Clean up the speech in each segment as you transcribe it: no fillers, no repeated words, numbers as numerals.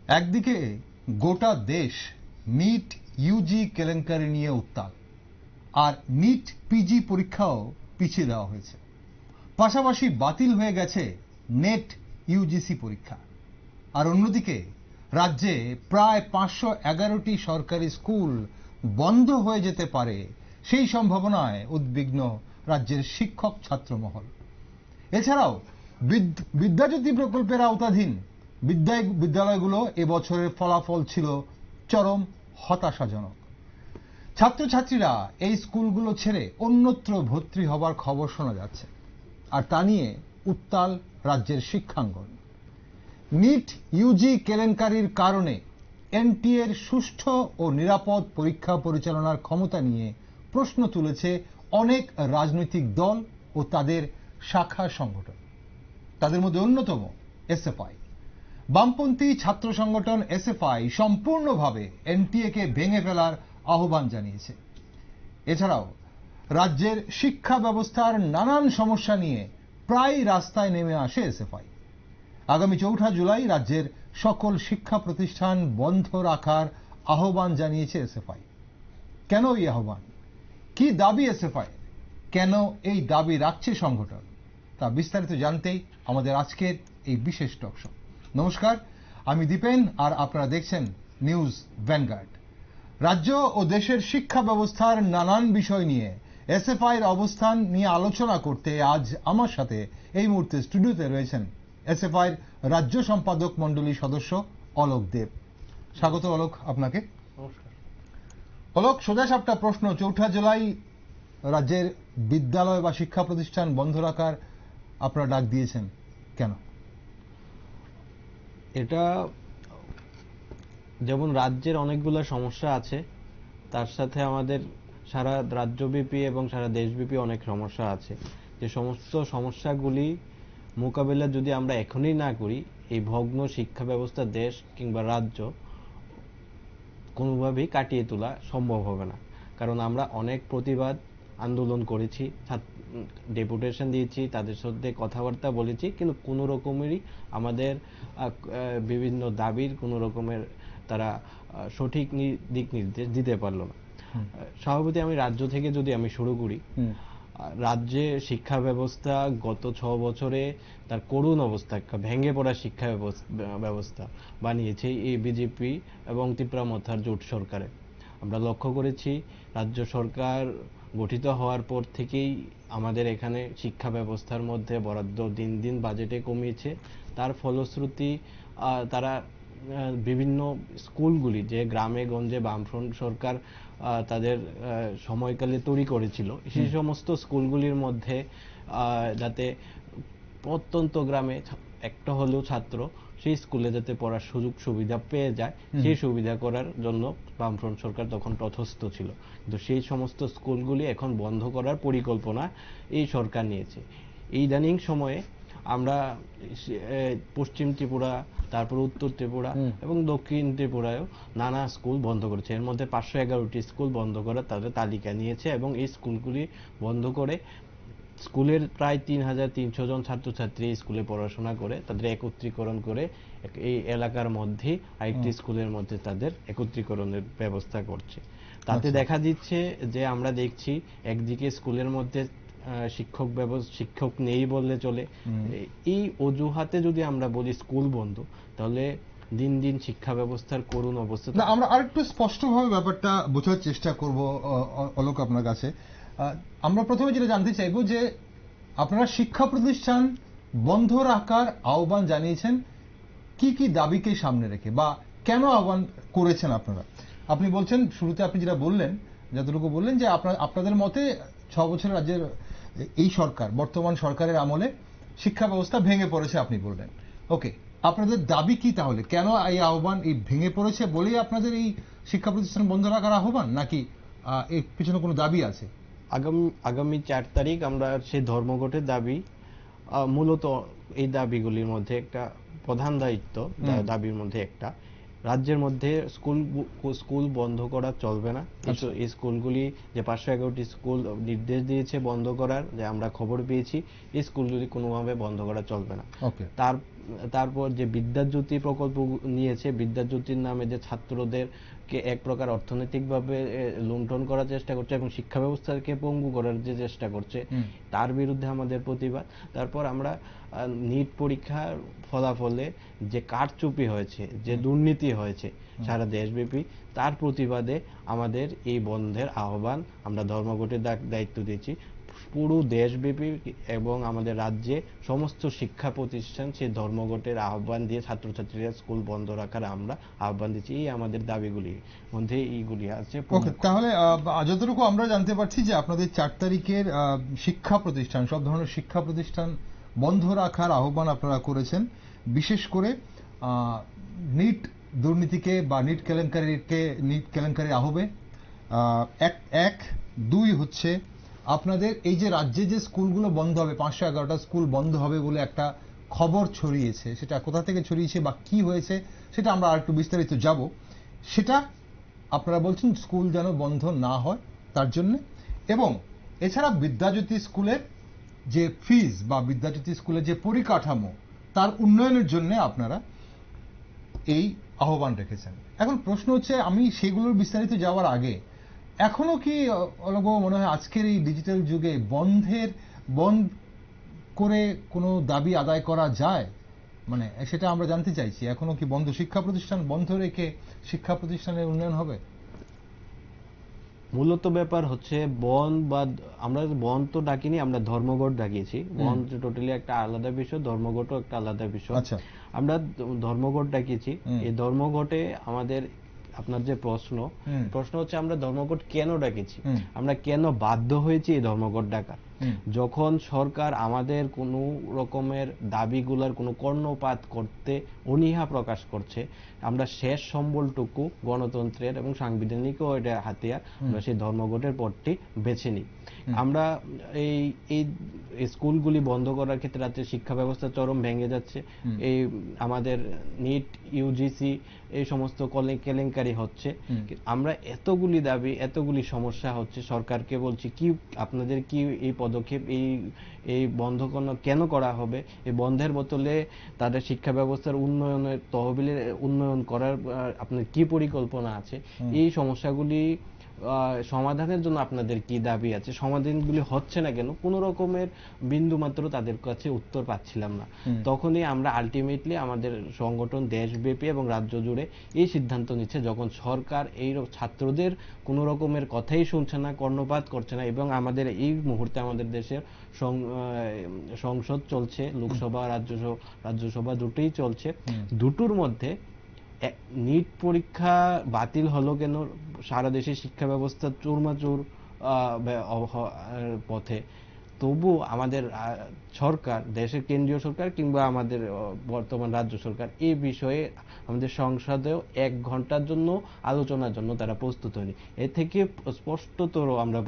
একদিকে গোটা দেশ নিট ইউজি কেলেঙ্কারি নিয়ে উত্তাল, আর নিট পিজি পরীক্ষাও পিছিয়ে দেওয়া হয়েছে। পাশাপাশি বাতিল হয়ে গেছে নেট ইউজিসি পরীক্ষা। আর অন্যদিকে রাজ্যে প্রায় 511টি সরকারি স্কুল বন্ধ হয়ে যেতে পারে, সেই সম্ভাবনায় উদ্বিগ্ন রাজ্যের শিক্ষক ছাত্র মহল। এছাড়াও বিদ্যাজ্যোতি প্রকল্পের আওতাধীন বিদ্যালয়গুলো এবছরের ফলাফল ছিল চরম হতাশাজনক। ছাত্রছাত্রীরা এই স্কুলগুলো ছেড়ে অন্যত্র ভর্তি হবার খবর শোনা যাচ্ছে, আর তা নিয়ে উত্তাল রাজ্যের শিক্ষাঙ্গন। নিট ইউজি কেলেঙ্কারির কারণে এনটিএর সুষ্ঠু ও নিরাপদ পরীক্ষা পরিচালনার ক্ষমতা নিয়ে প্রশ্ন তুলেছে অনেক রাজনৈতিক দল ও তাদের শাখা সংগঠন। তাদের মধ্যে অন্যতম এসএফআই। বামপন্থী ছাত্র সংগঠন এসএফআই সম্পূর্ণভাবে এনটিএ কে ভেঙে ফেলার আহ্বান জানিয়েছে। এছাড়াও রাজ্যের শিক্ষা ব্যবস্থার নানান সমস্যা নিয়ে প্রায় রাস্তায় নেমে আসে এসএফআই। আগামী 4 জুলাই রাজ্যের সকল শিক্ষা প্রতিষ্ঠান বন্ধ রাখার আহ্বান জানিয়েছে এসএফআই। কেন এই আহ্বান, কি দাবি এসএফআই, কেন এই দাবি রাখছে সংগঠন, তা বিস্তারিত জানতেই আমাদের আজকের এই বিশেষ টক শো। নমস্কার, আমি দীপেন, আর আপনারা দেখছেন নিউজ ভ্যানগার্ড। রাজ্য ও দেশের শিক্ষা ব্যবস্থার নানান বিষয় নিয়ে এসএফআই এর অবস্থান নিয়ে আলোচনা করতে আজ আমার সাথে এই মুহূর্তে স্টুডিওতে রয়েছেন এসএফআই এর রাজ্য সম্পাদক মণ্ডলীর সদস্য অলোক দেব। স্বাগত অলোক আপনাকে। নমস্কার অলোক, সোজা সাপটা প্রশ্ন, 4 জুলাই রাজ্যের বিদ্যালয় বা শিক্ষা প্রতিষ্ঠান বন্ধ রাখার আপনারা ডাক দিয়েছেন, কেন? এটা যেমন রাজ্যের অনেকগুলো সমস্যা আছে, তার সাথে আমাদের সারা রাজ্যব্যাপী এবং সারা দেশব্যাপী অনেক সমস্যা আছে। যে সমস্ত সমস্যাগুলি মোকাবেলা যদি আমরা এখনই না করি, এই ভগ্ন শিক্ষা ব্যবস্থা দেশ কিংবা রাজ্য কোনোভাবেই কাটিয়ে তোলা সম্ভব হবে না। কারণ আমরা অনেক প্রতিবাদ আন্দোলন করেছি, ডেপুটেশন দিয়েছি, তাদের সাথে কথাবার্তা বলেছি, কিন্তু কোনো রকমেরই আমাদের বিভিন্ন দাবির কোনো রকমের তারা সঠিক দিক নির্দেশ দিতে পারলো না। সভাপতি, আমি রাজ্য থেকে যদি আমি শুরু করি, রাজ্যে শিক্ষা ব্যবস্থা গত 6 বছরে তার করুণ অবস্থা, ভেঙে পড়া শিক্ষা ব্যবস্থা বানিয়েছে এই বিজেপি এবং ত্রিপুরা জোট সরকারে। আমরা লক্ষ্য করেছি রাজ্য সরকার গঠিত হওয়ার পর থেকেই আমাদের এখানে শিক্ষা ব্যবস্থার মধ্যে বরাদ্দ দিন দিন বাজেটে কমিয়েছে। তার ফলশ্রুতি তারা বিভিন্ন স্কুলগুলি যে গ্রামে গঞ্জে বামফ্রন্ট সরকার তাদের সময়কালে তৈরি করেছিল, সেই সমস্ত স্কুলগুলির মধ্যে যাতে প্রত্যন্ত গ্রামে একটা হলেও ছাত্র সেই স্কুলে যাতে পড়ার সুযোগ সুবিধা পেয়ে যায়, সেই সুবিধা করার জন্য বামফ্রন্ট সরকার তখন তথস্থ ছিল। কিন্তু সেই সমস্ত স্কুলগুলি এখন বন্ধ করার পরিকল্পনা এই সরকার নিয়েছে। এই ইদানিং সময়ে আমরা পশ্চিম ত্রিপুরা, তারপর উত্তর ত্রিপুরা এবং দক্ষিণ ত্রিপুরায়ও নানা স্কুল বন্ধ করেছে। এর মধ্যে 511টি স্কুল বন্ধ করার তাদের তালিকা নিয়েছে, এবং এই স্কুলগুলি বন্ধ করে স্কুলের প্রায় 3300 জন ছাত্রছাত্রী স্কুলে পড়াশোনা করে তাদের একত্রীকরণ করে এই এলাকার মধ্যে আরেকটি স্কুলের মধ্যে তাদের একত্রীকরণের ব্যবস্থা করছে। তাতে দেখা দিচ্ছে যে আমরা দেখছি একদিকে স্কুলের মধ্যে শিক্ষক নেই বললে চলে। এই অজুহাতে যদি আমরা বলি স্কুল বন্ধ, তাহলে দিন দিন শিক্ষা ব্যবস্থার করুণ অবস্থা। আমরা আরেকটু স্পষ্টভাবে ব্যাপারটা বোঝার চেষ্টা করব অলোক আপনার কাছে। আমরা প্রথমে যেটা জানতে চাইব যে আপনারা শিক্ষা প্রতিষ্ঠান বন্ধ রাখার আহ্বান জানিয়েছেন কি কি দাবিকে সামনে রেখে, বা কেন আহ্বান করেছেন আপনারা? আপনি বলছেন, শুরুতে আপনি যেটা বললেন, যতটুকু বললেন যে আপনাদের মতে 6 বছর রাজ্যের এই সরকার, বর্তমান সরকারের আমলে শিক্ষা ব্যবস্থা ভেঙে পড়েছে আপনি বললেন। ওকে, আপনাদের দাবি কি তাহলে? কেন এই আহ্বান, এই ভেঙে পড়েছে বলেই আপনাদের এই শিক্ষা প্রতিষ্ঠান বন্ধ রাখার আহ্বান, নাকি এর পিছনে কোনো দাবি আছে? আগামী 4 তারিখ আমরা সেই ধর্মঘটের দাবি, মূলত এই দাবিগুলির মধ্যে একটা প্রধান দাবির মধ্যে একটা, রাজ্যের মধ্যে স্কুল বন্ধ করা চলবে না। এই স্কুলগুলি যে 511টি স্কুল নির্দেশ দিয়েছে বন্ধ করার, যে আমরা খবর পেয়েছি, এই স্কুলগুলি কোনোভাবে বন্ধ করা চলবে না। তার তারপর যে বিদ্যাজ্যোতি প্রকল্প নিয়েছে, বিদ্যাজ্যোতির নামে যে ছাত্রদেরকে এক প্রকার অর্থনৈতিকভাবে লুণ্ঠন করার চেষ্টা করছে এবং শিক্ষা ব্যবস্থাকে পঙ্গু করার যে চেষ্টা করছে, তার বিরুদ্ধে আমাদের প্রতিবাদ। তারপর আমরা নিট পরীক্ষার ফলাফলে যে কারচুপি হয়েছে, যে দুর্নীতি হয়েছে সারা দেশব্যাপী, তার প্রতিবাদে আমাদের এই বন্ধের আহ্বান আমরা ধর্মঘটের দায়িত্ব দিয়েছি। পুরো দেশব্যাপী এবং আমাদের রাজ্যে সমস্ত শিক্ষা প্রতিষ্ঠান সেই ধর্মঘটের আহ্বান দিয়ে ছাত্রছাত্রীরা স্কুল বন্ধ রাখার আমরা আহ্বান দিচ্ছি। এই আমাদের দাবিগুলির মধ্যে এইগুলি আছে। ওকে, তাহলে যতটুকু আমরা জানতে পারছি যে আপনাদের 4 তারিখের শিক্ষা প্রতিষ্ঠান, সব ধরনের শিক্ষা প্রতিষ্ঠান বন্ধ রাখার আহ্বান আপনারা করেছেন, বিশেষ করে নিট দুর্নীতিকে বা নিট কেলেঙ্কারির আহ্বে। এক 2 হচ্ছে আপনাদের এই যে রাজ্যে যে স্কুলগুলো বন্ধ হবে, 511টা স্কুল বন্ধ হবে বলে একটা খবর ছড়িয়েছে, সেটা কোথা থেকে ছড়িয়েছে বা কি হয়েছে সেটা আমরা আর একটু বিস্তারিত যাব। সেটা আপনারা বলছেন স্কুল যেন বন্ধ না হয় তার জন্য, এবং এছাড়া বিদ্যাজ্যোতি স্কুলের যে ফিজ বা বিদ্যাজ্যোতি স্কুলের যে পরিকাঠামো তার উন্নয়নের জন্য আপনারা এই আহ্বান রেখেছেন। এখন প্রশ্ন হচ্ছে, আমি সেগুলোর বিস্তারিত যাওয়ার আগে এখনো কি অলগ মনে হয় আজকের এই ডিজিটাল যুগে বন্ধ করে কোনো দাবি আদায় করা যায়? মানে সেটা আমরা জানতে চাইছি, এখনো কি বন্ধ শিক্ষা প্রতিষ্ঠান বন্ধ রেখে শিক্ষা প্রতিষ্ঠানের উন্নয়ন হবে? মূলত ব্যাপার হচ্ছে বন্ধ বা আমরা বন্ধ তো ডাকিনি, আমরা ধর্মঘট ডাকিয়েছি। বন্ধ টোটালি একটা আলাদা বিষয়, ধর্মঘটও একটা আলাদা বিষয়। আমরা ধর্মঘট ডাকিয়েছি। এই ধর্মঘটে আমাদের, আপনার যে প্রশ্ন হচ্ছে আমরা ধর্মঘট কেন ডাকেছি, আমরা কেন বাধ্য হয়েছি এই ধর্মঘট ডাকা। যখন সরকার আমাদের কোনো রকমের দাবিগুলোর কোনো কর্ণপাত করতে অনীহা প্রকাশ করছে, আমরা শেষ সম্বলটুকু গণতন্ত্রের এবং সাংবিধানিকও এটা হাতিয়ার, আমরা সেই ধর্মঘটের পথটি বেছে নিই। আমরা এই স্কুলগুলি বন্ধ করার ক্ষেত্রে রাজ্যের শিক্ষা ব্যবস্থা চরম ভেঙে যাচ্ছে। এই আমাদের নিট ইউজিসি এই সমস্ত কেলেঙ্কারি হচ্ছে। আমরা এতগুলি দাবি, এতগুলি সমস্যা হচ্ছে, সরকারকে বলছি কি আপনাদের কি এই পদক্ষেপ, এই বন্ধ কেন করা হবে, এই বন্ধের বদলে তাদের শিক্ষা ব্যবস্থার উন্নয়নের তহবিলের উন্নয়ন করার আপনার কি পরিকল্পনা আছে, এই সমস্যাগুলি সমাধানের জন্য আপনাদের কি দাবি আছে, সমাধানগুলি হচ্ছে না কেন, কোন রকমের বিন্দু মাত্র তাদের কাছে উত্তর পাচ্ছিলাম না। তখনই আমরা আলটিমেটলি আমাদের সংগঠন দেশব্যাপী এবং রাজ্য জুড়ে এই সিদ্ধান্ত নিচ্ছে, যখন সরকার এই ছাত্রদের কোন রকমের কথাই শুনছে না, কর্ণপাত করছে না, এবং আমাদের এই মুহূর্তে আমাদের দেশের সংসদ চলছে, লোকসভা রাজ্যসভা দুটোই চলছে, দুটোর মধ্যে নিট পরীক্ষা বাতিল হলো কেন, সারা দেশের শিক্ষা ব্যবস্থা চুরমাচুর পথে, তবু আমাদের সরকার, দেশের কেন্দ্রীয় সরকার কিংবা আমাদের বর্তমান রাজ্য সরকার এই বিষয়ে আমাদের সংসদেও 1 ঘন্টার জন্য আলোচনার জন্য তারা প্রস্তুত হয়নি। এ থেকে স্পষ্টতর আমরা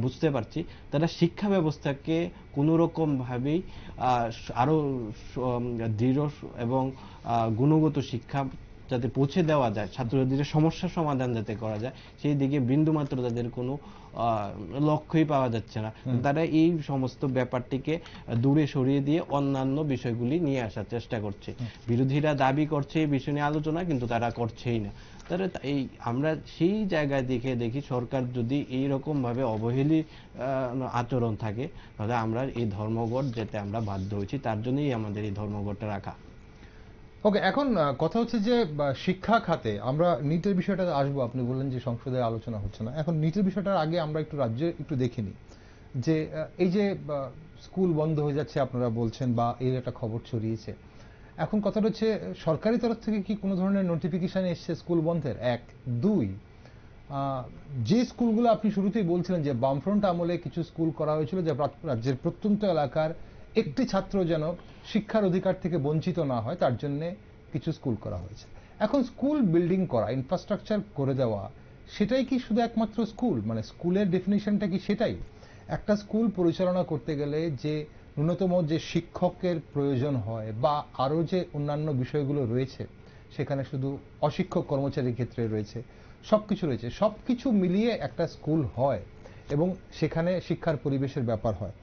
বুঝতে পারছি তারা শিক্ষা ব্যবস্থাকে কোনো রকম ভাবেই আরো দৃঢ় এবং গুণগত শিক্ষা যাতে পৌঁছে দেওয়া যায়, ছাত্রছাত্রীদের সমস্যার সমাধান যাতে করা যায়, সেই দিকে বিন্দুমাত্র তাদের কোনো লক্ষ্যই পাওয়া যাচ্ছে না। তারা এই সমস্ত ব্যাপারটিকে দূরে সরিয়ে দিয়ে অন্যান্য বিষয়গুলি নিয়ে আসার চেষ্টা করছে। বিরোধীরা দাবি করছে এই বিষয় নিয়ে আলোচনা, কিন্তু তারা করছেই না। তাহলে আমরা সেই জায়গায় দেখি সরকার যদি এইরকম ভাবে অবহেলী আচরণ থাকে, তাহলে আমরা এই ধর্মঘট যেতে আমরা বাধ্য হয়েছি, তার জন্যই আমাদের এই ধর্মঘটটা রাখা। ওকে, এখন কথা হচ্ছে যে শিক্ষা খাতে আমরা নিটের বিষয়টা আসবো। আপনি বললেন যে সংসদে আলোচনা হচ্ছে না, এখন নিটের বিষয়টার আগে আমরা একটু রাজ্যে একটু দেখে নিই যে এই যে স্কুল বন্ধ হয়ে যাচ্ছে আপনারা বলছেন, বা এর একটা খবর ছড়িয়েছে, এখন কথাটা হচ্ছে সরকারি তরফ থেকে কি কোনো ধরনের নোটিফিকেশন এসছে স্কুল বন্ধের? 1 2 যে স্কুলগুলো আপনি শুরুতেই বলছিলেন যে বামফ্রন্ট আমলে কিছু স্কুল করা হয়েছিল, যে রাজ্যের প্রত্যন্ত এলাকার একটি ছাত্র যেন শিক্ষার অধিকার থেকে বঞ্চিত না হয় তার জন্য কিছু স্কুল করা হয়েছে। এখন স্কুল বিল্ডিং করা, ইনফ্রাস্ট্রাকচার করে দেওয়া, সেটাই কি শুধু একমাত্র স্কুল? মানে স্কুলের ডেফিনিশনটা কি সেটাই? একটা স্কুল পরিচালনা করতে গেলে যে ন্যূনতম যে শিক্ষকের প্রয়োজন হয় বা আরো যে অন্যান্য বিষয়গুলো রয়েছে, সেখানে শুধু অশিক্ষক কর্মচারীর ক্ষেত্রে রয়েছে, সবকিছু রয়েছে, সবকিছু মিলিয়ে একটা স্কুল হয় এবং সেখানে শিক্ষার পরিবেশের ব্যাপার হয়।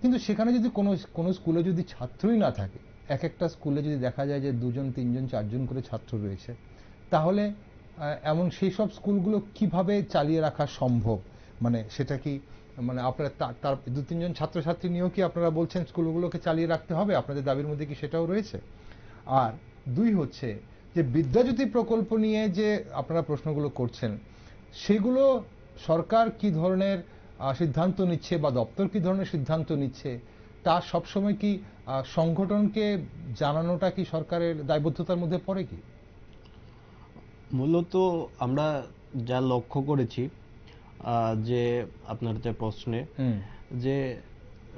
কিন্তু সেখানে যদি কোনো স্কুলে যদি ছাত্রই না থাকে, এক একটা স্কুলে যদি দেখা যায় যে 2জন 3জন 4জন করে ছাত্র রয়েছে, তাহলে এমন সেই সব স্কুলগুলো কিভাবে চালিয়ে রাখা সম্ভব? মানে সেটা কি, মানে আপনারা তার 2-3জন ছাত্রছাত্রী নিয়েও কি আপনারা বলছেন স্কুলগুলোকে চালিয়ে রাখতে হবে? আপনাদের দাবির মধ্যে কি সেটাও রয়েছে? আর 2 হচ্ছে যে বিদ্যাজ্যোতি প্রকল্প নিয়ে যে আপনারা প্রশ্নগুলো করছেন, সেগুলো সরকার কি ধরনের সিদ্ধান্ত নিচ্ছে বা দপ্তর কি ধরনের সিদ্ধান্ত নিচ্ছে, তা সবসময় কি সংগঠনকে জানানোটা কি সরকারের দায়বদ্ধতার মধ্যে পড়ে কি? মূলত আমরা যা লক্ষ্য করেছি যে আপনার যে প্রশ্নে, যে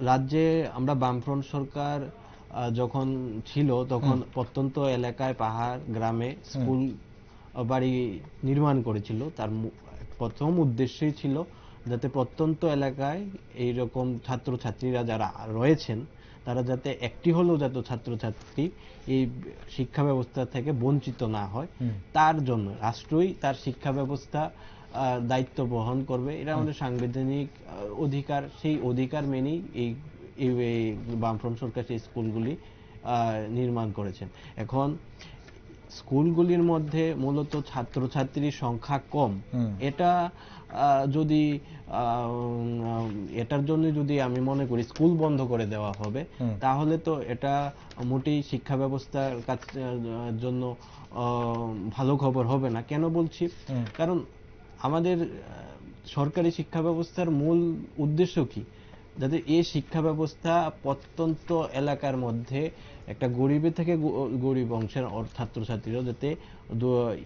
রাজ্যে আমরা বামফ্রন্ট সরকার যখন ছিল তখন প্রত্যন্ত এলাকায় পাহাড় গ্রামে স্কুল বাড়ি নির্মাণ করেছিল। তার প্রথম উদ্দেশ্যই ছিল যাতে প্রত্যন্ত এলাকায় এইরকম ছাত্রছাত্রীরা যারা রয়েছেন তারা যাতে একটি হলেও যাতে ছাত্রছাত্রী এই শিক্ষা ব্যবস্থা থেকে বঞ্চিত না হয়, তার জন্য রাষ্ট্রই তার শিক্ষা ব্যবস্থা দায়িত্ব বহন করবে। এটা আমাদের সাংবিধানিক অধিকার, সেই অধিকার মেনেই এই বামফ্রন্ট সরকার সেই স্কুলগুলি নির্মাণ করেছেন। এখন স্কুলগুলির মধ্যে মূলত ছাত্রছাত্রীর সংখ্যা কম, এটা যদি এটার জন্য যদি আমি মনে করি স্কুল বন্ধ করে দেওয়া হবে, তাহলে তো এটা মোটেই শিক্ষা ব্যবস্থার জন্য ভালো খবর হবে না। কেন বলছি? কারণ আমাদের সরকারি শিক্ষা ব্যবস্থার মূল উদ্দেশ্য কি? যাতে এই শিক্ষা ব্যবস্থা প্রত্যন্ত এলাকার মধ্যে একটা গরিবের থেকে গরিব অংশের ছাত্রছাত্রীরা যাতে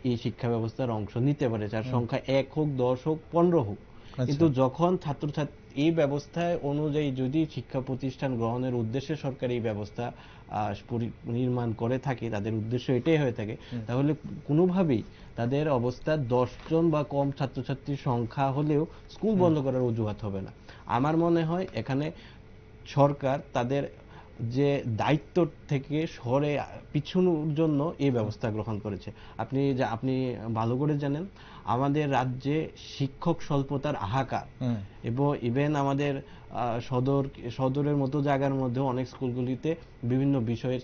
এই শিক্ষা ব্যবস্থার অংশ নিতে পারে, যার সংখ্যা 1 হোক 10 হোক 15 হোক। কিন্তু যখন ছাত্রছাত্রী এই ব্যবস্থায় অনুযায়ী যদি শিক্ষা প্রতিষ্ঠান গ্রহণের উদ্দেশ্যে সরকার এই ব্যবস্থা নির্মাণ করে থাকে, তাদের উদ্দেশ্য এটাই হয়ে থাকে, তাহলে কোনোভাবেই তাদের অবস্থা 10 জন বা কম ছাত্রছাত্রীর সংখ্যা হলেও স্কুল বন্ধ করার অজুহাত হবে না। আমার মনে হয় এখানে সরকার তাদের যে দায়িত্ব থেকে সরে পিছুনোর জন্য এই ব্যবস্থা গ্রহণ করেছে। আপনি ভালো করে জানেন আমাদের রাজ্যে শিক্ষক স্বল্পতার হাহাকার, এবং ইভেন আমাদের সদরের মতো জায়গার মধ্যে অনেক স্কুলগুলিতে বিভিন্ন বিষয়ের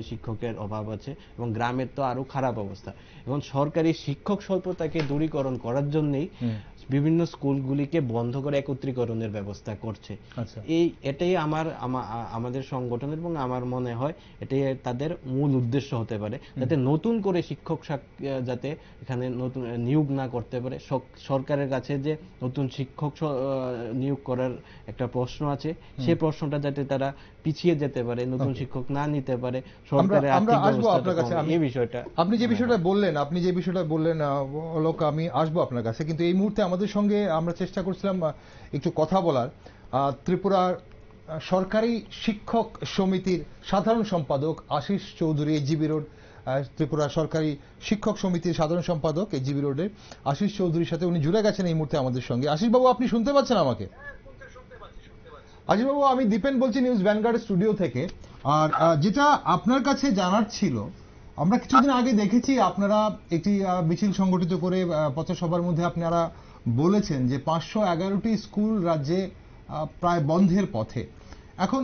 শিক্ষকের অভাব আছে, এবং গ্রামের তো আরো খারাপ অবস্থা। এবং সরকারি শিক্ষক স্বল্পতাকে দূরীকরণ করার জন্যই বিভিন্ন স্কুলগুলিকে বন্ধ করে একত্রীকরণের ব্যবস্থা করছে। এটাই আমাদের সংগঠনের এবং আমার মনে হয় এটাই তাদের মূল উদ্দেশ্য হতে পারে, যাতে নতুন করে শিক্ষক যাতে এখানে নতুন নিয়োগ না করতে পারে। সরকারের কাছে যে নতুন শিক্ষক নিয়োগ করার একটা প্রশ্ন আছে, সেই প্রশ্নটা যাতে তারা পিছিয়ে যেতে পারে, নতুন শিক্ষক না নিতে পারে, সরকারের আর্থিক ব্যবস্থা এই বিষয়টা। আপনি যে বিষয়টা বললেন অলোক, আমি আসবো আপনার কাছে, কিন্তু এই মুহূর্তে আমাদের সঙ্গে আমরা চেষ্টা করছিলাম একটু কথা বলার ত্রিপুরার সরকারি শিক্ষক সমিতির সাধারণ সম্পাদক আশিস চৌধুরী, জিবি রোড ত্রিপুরা সরকারি শিক্ষক সমিতির সাধারণ সম্পাদক জিবি রোডের আশিস চৌধুরীর সাথে। উনি জুড়ে গেছেন এই মুহূর্তে আমাদের সঙ্গে। আশিস বাবু, আপনি শুনতে পাচ্ছেন আমাকে? আশিস বাবু, আমি দীপেন বলছি নিউজ ভ্যানগার্ড স্টুডিও থেকে। আর যেটা আপনার কাছে জানার ছিল, আমরা কিছুদিন আগে দেখেছি আপনারা একটি মিছিল সংগঠিত করে পথসভার মধ্যে আপনারা বলেছেন যে 511টি স্কুল রাজ্যে প্রায় বন্ধের পথে। এখন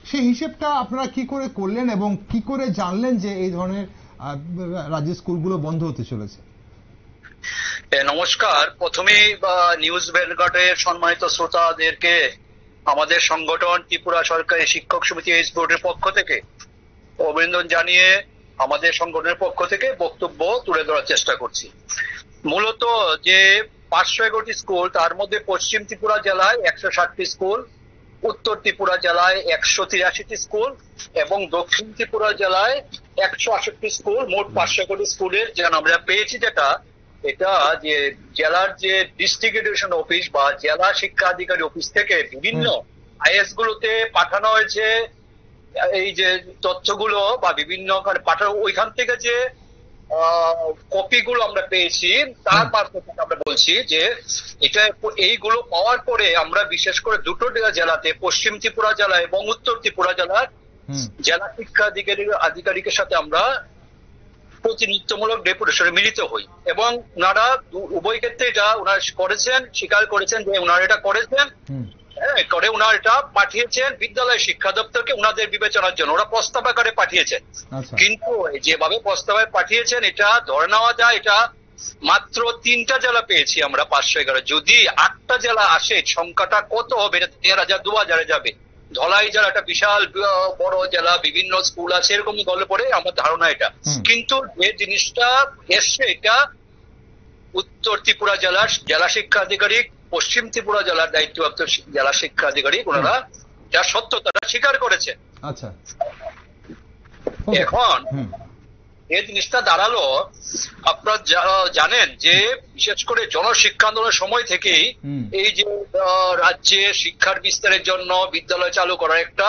সেই হিসেবটা আপনারা কি করে করলেন এবং কি করে জানলেন যে এই ধরনের রাজ্যের স্কুলগুলো বন্ধ হতে চলেছে? নমস্কার। প্রথমেই নিউজ ভ্যানগার্ডের সম্মানিত শ্রোতাদেরকে আমাদের সংগঠন ত্রিপুরা সরকারি শিক্ষক সমিতি এইচ বোর্ডের পক্ষ থেকে অভিনন্দন জানিয়ে আমাদের সংগঠনের পক্ষ থেকে বক্তব্য তুলে ধরার চেষ্টা করছি। মূলত যে 511টি স্কুল, তার মধ্যে পশ্চিম ত্রিপুরা জেলায় 160টি স্কুল, উত্তর ত্রিপুরা জেলায় 183টি স্কুল এবং দক্ষিণ ত্রিপুরা জেলায় 168টি স্কুল, মোট 511টি স্কুলের যে আমরা পেয়েছি, এটা যে জেলার যে ডিস্ট্রিক্ট এডুকেশন অফিস বা জেলা শিক্ষা আধিকারিক অফিস থেকে বিভিন্ন আইএস গুলোতে পাঠানো হয়েছে এই যে তথ্যগুলো বা বিভিন্ন পাঠানো, ওইখান থেকে যে কপিগুলো আমরা পেয়েছি তার মারফত আমরা বলছি যে এটা এইগুলো পাওয়ার পরে আমরা বিশেষ করে দুটো জেলাতে, পশ্চিম ত্রিপুরা জেলা এবং উত্তর ত্রিপুরা জেলার জেলা শিক্ষা আধিকারিকের সাথে আমরা প্রতিনিধিত্বমূলক ডেপুটেশনে মিলিত হই, এবং ওনারা উভয় ক্ষেত্রে এটা ওনারা করেছেন, স্বীকার করেছেন যে ওনারা এটা করেছেন করে ওনারা এটা পাঠিয়েছেন বিদ্যালয় শিক্ষা দপ্তরকে ওনাদের বিবেচনার জন্য, ওরা প্রস্তাব আকারে পাঠিয়েছেন। কিন্তু যেভাবে প্রস্তাবে পাঠিয়েছেন এটা ধরে নেওয়া যায় এটা মাত্র 3টা জেলা পেয়েছি আমরা 511। যদি 8টা জেলা আসে সংখ্যাটা কত হবে? 13,000 2,000 যাবে। ধলাই জেলা একটা বিশাল বড় জেলা, বিভিন্ন স্কুল আছে, এরকম দলে পড়ে আমার ধারণা এটা। কিন্তু যে জিনিসটা এসছে এটা উত্তর ত্রিপুরা জেলার জেলা শিক্ষা আধিকারিক, পশ্চিম ত্রিপুরা জেলার দায়িত্বপ্রাপ্ত জেলা শিক্ষা আধিকারিক, ওনারা যার সত্যতাটা স্বীকার করেছে। আচ্ছা, এখন এই জিনিসটা দাঁড়ালো, আপনারা জানেন যে বিশেষ করে জনশিক্ষা আন্দোলনের সময় থেকেই এই যে রাজ্যে শিক্ষার বিস্তারের জন্য বিদ্যালয় চালু করার একটা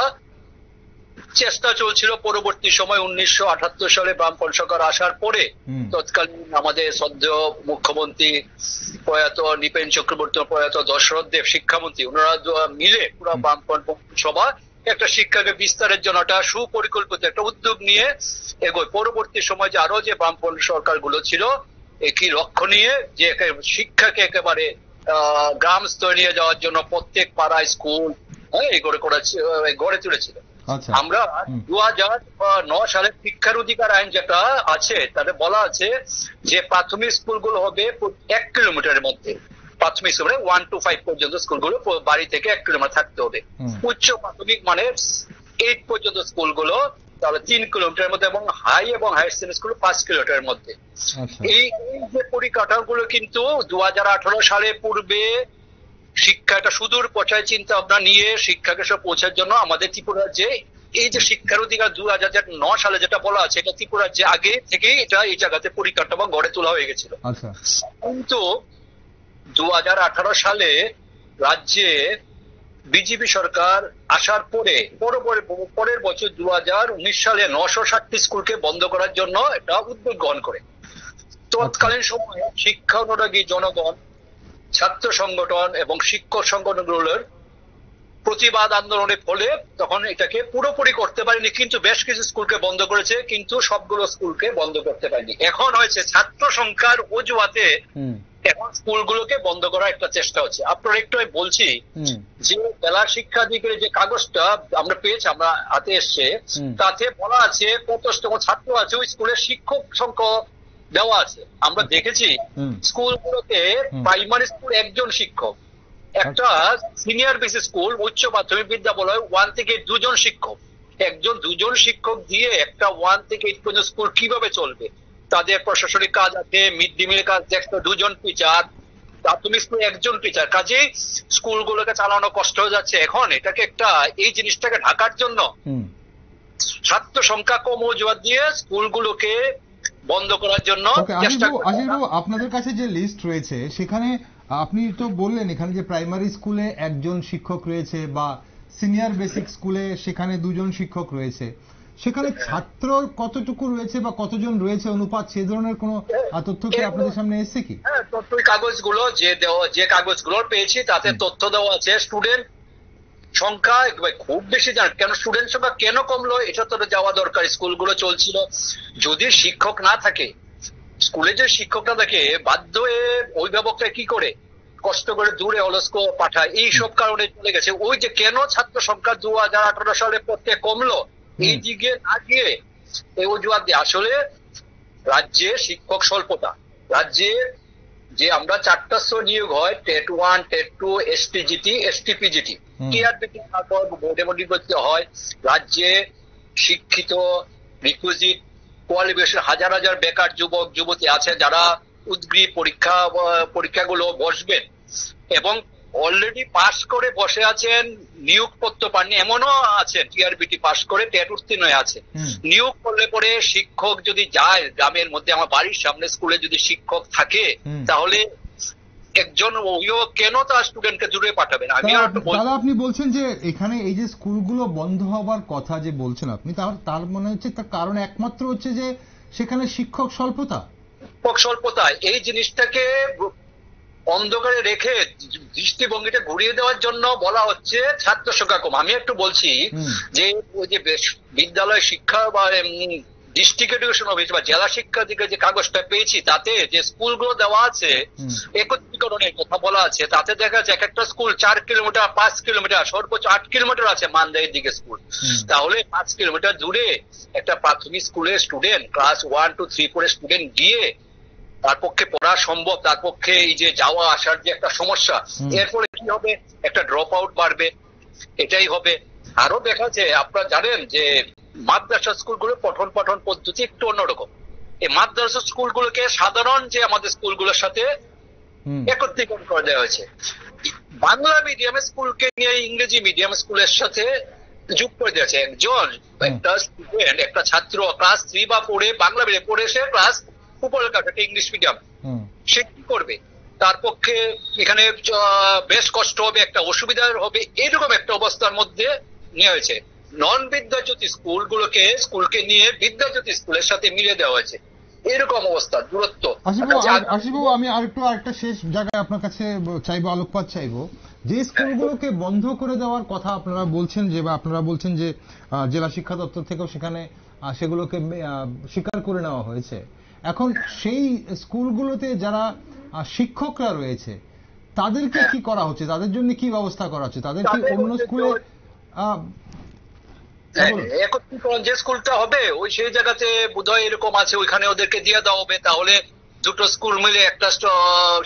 চেষ্টা চলছিল। পরবর্তী সময় 1978 সালে বামপন্থী সরকার আসার পরে তৎকালীন আমাদের শ্রদ্ধেয় মুখ্যমন্ত্রী প্রয়াত নৃপেন চক্রবর্তী, প্রয়াত দশরথ দেব শিক্ষামন্ত্রী, ওনারা মিলে পুরো বামপন্থী সভা একটা শিক্ষাকে বিস্তারের জন্য একটা সুপরিকল্পিত একটা উদ্যোগ নিয়ে এগোয়। পরবর্তী সময় যে আরো যে বামপন্থী সরকার গুলো ছিল একই লক্ষ্য নিয়ে যে শিক্ষাকে একেবারে গ্রাম স্তরে নিয়ে যাওয়ার জন্য প্রত্যেক পাড়ায় স্কুল গড়ে তুলেছিল। আমরা 2009 সালে শিক্ষার অধিকার আইন যেটা আছে তাতে বলা আছে যে প্রাথমিক স্কুলগুলো হবে 1 কিলোমিটারের মধ্যে, প্রাথমিক স্কুল 1 to 5 পর্যন্ত স্কুলগুলো বাড়ি থেকে 1 কিলোমিটার থাকতে হবে। উচ্চ প্রাথমিক মানে 8 পর্যন্ত স্কুলগুলো তাহলে 3 কিলোমিটারের মধ্যে, এবং হাই সেকেন্ডারি স্কুল 5 কিলোমিটারের মধ্যে। এই যে পরিকাঠামোগুলো কিন্তু 2018 সালে পূর্বে শিক্ষা একটা সুদূর পর্যায়ে চিন্তা ভাবনা নিয়ে শিক্ষাকে সব পৌঁছার জন্য আমাদের ত্রিপুরা রাজ্যে এই যে শিক্ষার অধিকার 2009 সালে যেটা বলা আছে এটা ত্রিপুরা রাজ্যে আগে থেকেই এটা এই জায়গাতে পরিকাঠামো গড়ে তোলা হয়ে গেছিল। কিন্তু 2018 সালে রাজ্যে বিজেপি সরকার আসার পরের বছর 2019 সালে 960টি স্কুলকে বন্ধ করার জন্য একটা উদ্যোগ গ্রহণ করে। তৎকালীন সময়ে শিক্ষা অনুরাগী জনগণ, ছাত্র সংগঠন এবং শিক্ষক সংগঠনগুলোর প্রতিবাদ আন্দোলনের ফলে তখন এটাকে পুরোপুরি করতে পারেনি, কিন্তু বেশ কিছু স্কুলকে বন্ধ করেছে, কিন্তু সবগুলো স্কুলকে বন্ধ করতে পারেনি। এখন হয়েছে ছাত্র সংখ্যার অজুহাতে এখন স্কুলগুলোকে বন্ধ করার একটা চেষ্টা হচ্ছে। আপনার একটু বলছি যে জেলা শিক্ষা আধিকারিকের যে কাগজটা আমরা পেয়েছি, আমরা হাতে এসছে, তাতে বলা আছে কততম ছাত্র আছে ওই স্কুলের শিক্ষক সংখ্যা দেওয়া আছে। আমরা দেখেছি স্কুলগুলোতে প্রাইমারি স্কুল 1জন শিক্ষক, একটা সিনিয়র বেসিক স্কুল উচ্চ মাধ্যমিক বিদ্যালয় 1 থেকে 2 জন শিক্ষক, 2জন শিক্ষক দিয়ে একটা 1 থেকে 8 পর্যন্ত স্কুল কিভাবে চলবে? তাদের প্রশাসনিক কাজ আছে, মিড ডে মিলের কাজ, একটা 2জন টিচার, প্রাথমিক স্কুলে 1জন টিচার, কাজেই স্কুলগুলোকে চালানো কষ্ট হয়ে যাচ্ছে। এখন এটাকে একটা এই জিনিসটাকে ঢাকার জন্য ছাত্র সংখ্যা কম অজুহাত দিয়ে স্কুলগুলোকে বন্ধ করার জন্য চেষ্টা। আপনাদের কাছে যে লিস্ট রয়েছে সেখানে আপনি তো বললেন এখানে যে প্রাইমারি স্কুলে 1জন শিক্ষক রয়েছে বা সিনিয়র বেসিক স্কুলে সেখানে 2জন শিক্ষক রয়েছে, সেখানে ছাত্র কতটুকু রয়েছে বা কতজন রয়েছে অনুপাত, সে ধরনের কোন তথ্য কি আপনাদের সামনে এসেছে কি? হ্যাঁ, তথ্যই কাগজগুলো যে কাগজগুলো পেয়েছি তাতে তথ্য দেওয়া আছে। স্টুডেন্ট সংখ্যা খুব বেশি কেন, স্টুডেন্ট সংখ্যা কেন কমলো এটা তো যাওয়া দরকার। স্কুলগুলো চলছিল, যদি শিক্ষক না থাকে, স্কুলে যে শিক্ষক না থাকে, বাধ্য হয়ে অভিভাবকরা কি করে কষ্ট করে দূরে অলস্ক পাঠায়, এইসব কারণে চলে গেছে। ওই যে কেন ছাত্র সংখ্যা 2018 সালে পড়তে কমলো এই দিকে না গিয়ে এই অজুহাত দিয়ে আসলে রাজ্যে শিক্ষক স্বল্পতা, রাজ্যে যে আমরা 4টা নিয়োগ হয়, টেট 1, টেট 2, এসটিজিটি, এসটিপিজিটি, টিআরপিটি, তারপর বোর্ডে নির্বাচিত হয়। রাজ্যে শিক্ষিত রিকুইজিট কোয়ালিফিকেশন হাজার হাজার বেকার যুবক যুবতী আছে যারা উদ্গ্রীব পরীক্ষাগুলো বসবেন এবং অলরেডি পাস করে বসে আছেন, নিয়োগপত্র পাননি এমনও আছেন, টিআরবিটি পাস করে টেট উত্তীর্ণ হয়ে আছে। নিয়োগ করলে পরে শিক্ষক যদি যায় গ্রামের মধ্যে, আমার বাড়ির সামনে স্কুলে যদি শিক্ষক থাকে তাহলে একজন অভিভাবক কেন তার স্টুডেন্টকে দূরে পাঠাবেন? দাদা আপনি বলছেন যে এখানে এই যে স্কুলগুলো বন্ধ হবার কথা যে বলছেন আপনি, তার মনে হচ্ছে তার কারণ একমাত্র হচ্ছে যে সেখানে শিক্ষক স্বল্পতা। এই জিনিসটাকে অন্ধকারে রেখে দৃষ্টিভঙ্গিটা ঘুরিয়ে দেওয়ার জন্য বলা হচ্ছে ছাত্র সংখ্যা কম। আমি একটু বলছি যে ওই যে বিদ্যালয় শিক্ষা বা ডিস্ট্রিক্ট এডুকেশন অফিস বা জেলা শিক্ষা থেকে যে কাগজটা পেয়েছি, তাতে যে স্কুলগুলো দেওয়া আছে একত্রীকরণের কথা বলা আছে, তাতে দেখা যাচ্ছে এক একটা স্কুল 4 কিলোমিটার 5 কিলোমিটার সর্বোচ্চ 8 কিলোমিটার আছে মানদাইয়ের দিকে স্কুল। তাহলে 5 কিলোমিটার দূরে একটা প্রাথমিক স্কুলের স্টুডেন্ট ক্লাস 1 to 3 পড়ে স্টুডেন্ট গিয়ে তার পক্ষে পড়া সম্ভব? তার পক্ষে এই যে যাওয়া আসার যে একটা সমস্যা, এর ফলে কি হবে? একটা ড্রপ আউট বাড়বে, এটাই হবে। আরো দেখা যাচ্ছে, আপনারা জানেন যে মাদ্রাসা স্কুলগুলো পঠন পাঠন পদ্ধতি একটু অন্যরকম। এই মাদ্রাসা স্কুলগুলোকে সাধারণ যে আমাদের স্কুলগুলোর সাথে একত্রীকরণ করে দেওয়া হয়েছে। বাংলা মিডিয়ামের স্কুলকে নিয়ে ইংরেজি মিডিয়াম স্কুলের সাথে যোগ করে দেওয়া হয়েছে। একটা স্টুডেন্ট, একটা ছাত্র ক্লাস 3 বা পড়ে বাংলা মিডিয়াম পড়ে সে ক্লাস উপরের কাছে ইংলিশ মিডিয়াম, সে কি করবে? তার পক্ষে এখানে বেশ কষ্ট হবে, একটা অসুবিধা হবে, এরকম একটা অবস্থার মধ্যে নিয়ে হয়েছে। নন বিদ্যাজ্যোতি স্কুলকে নিয়ে বিদ্যাজ্যোতি স্কুলের সাথে মিলিয়ে দেওয়া হয়েছে, এরকম অবস্থা, দূরত্ব। আশিসবাবু, আমি আরেকটা শেষ জায়গায় আপনার কাছে চাইবো, আলোকপাত চাইবো, যে স্কুলগুলোকে বন্ধ করে দেওয়ার কথা আপনারা বলছেন, আপনারা বলছেন যে জেলা শিক্ষা দপ্তর থেকেও সেখানে সেগুলোকে স্বীকার করে নেওয়া হয়েছে। এখন সেই স্কুলগুলোতে যারা শিক্ষকরা রয়েছে তাদেরকে কি করা হচ্ছে? তাদের জন্য কি ব্যবস্থা করা হচ্ছে? তাদের কি অন্য স্কুলে একত্রীকরণ যে স্কুলটা হবে ওই সেই জায়গাতে বোধহয় এরকম আছে, ওইখানে ওদেরকে দিয়ে দেওয়া হবে। তাহলে দুটো স্কুল মিলে একটা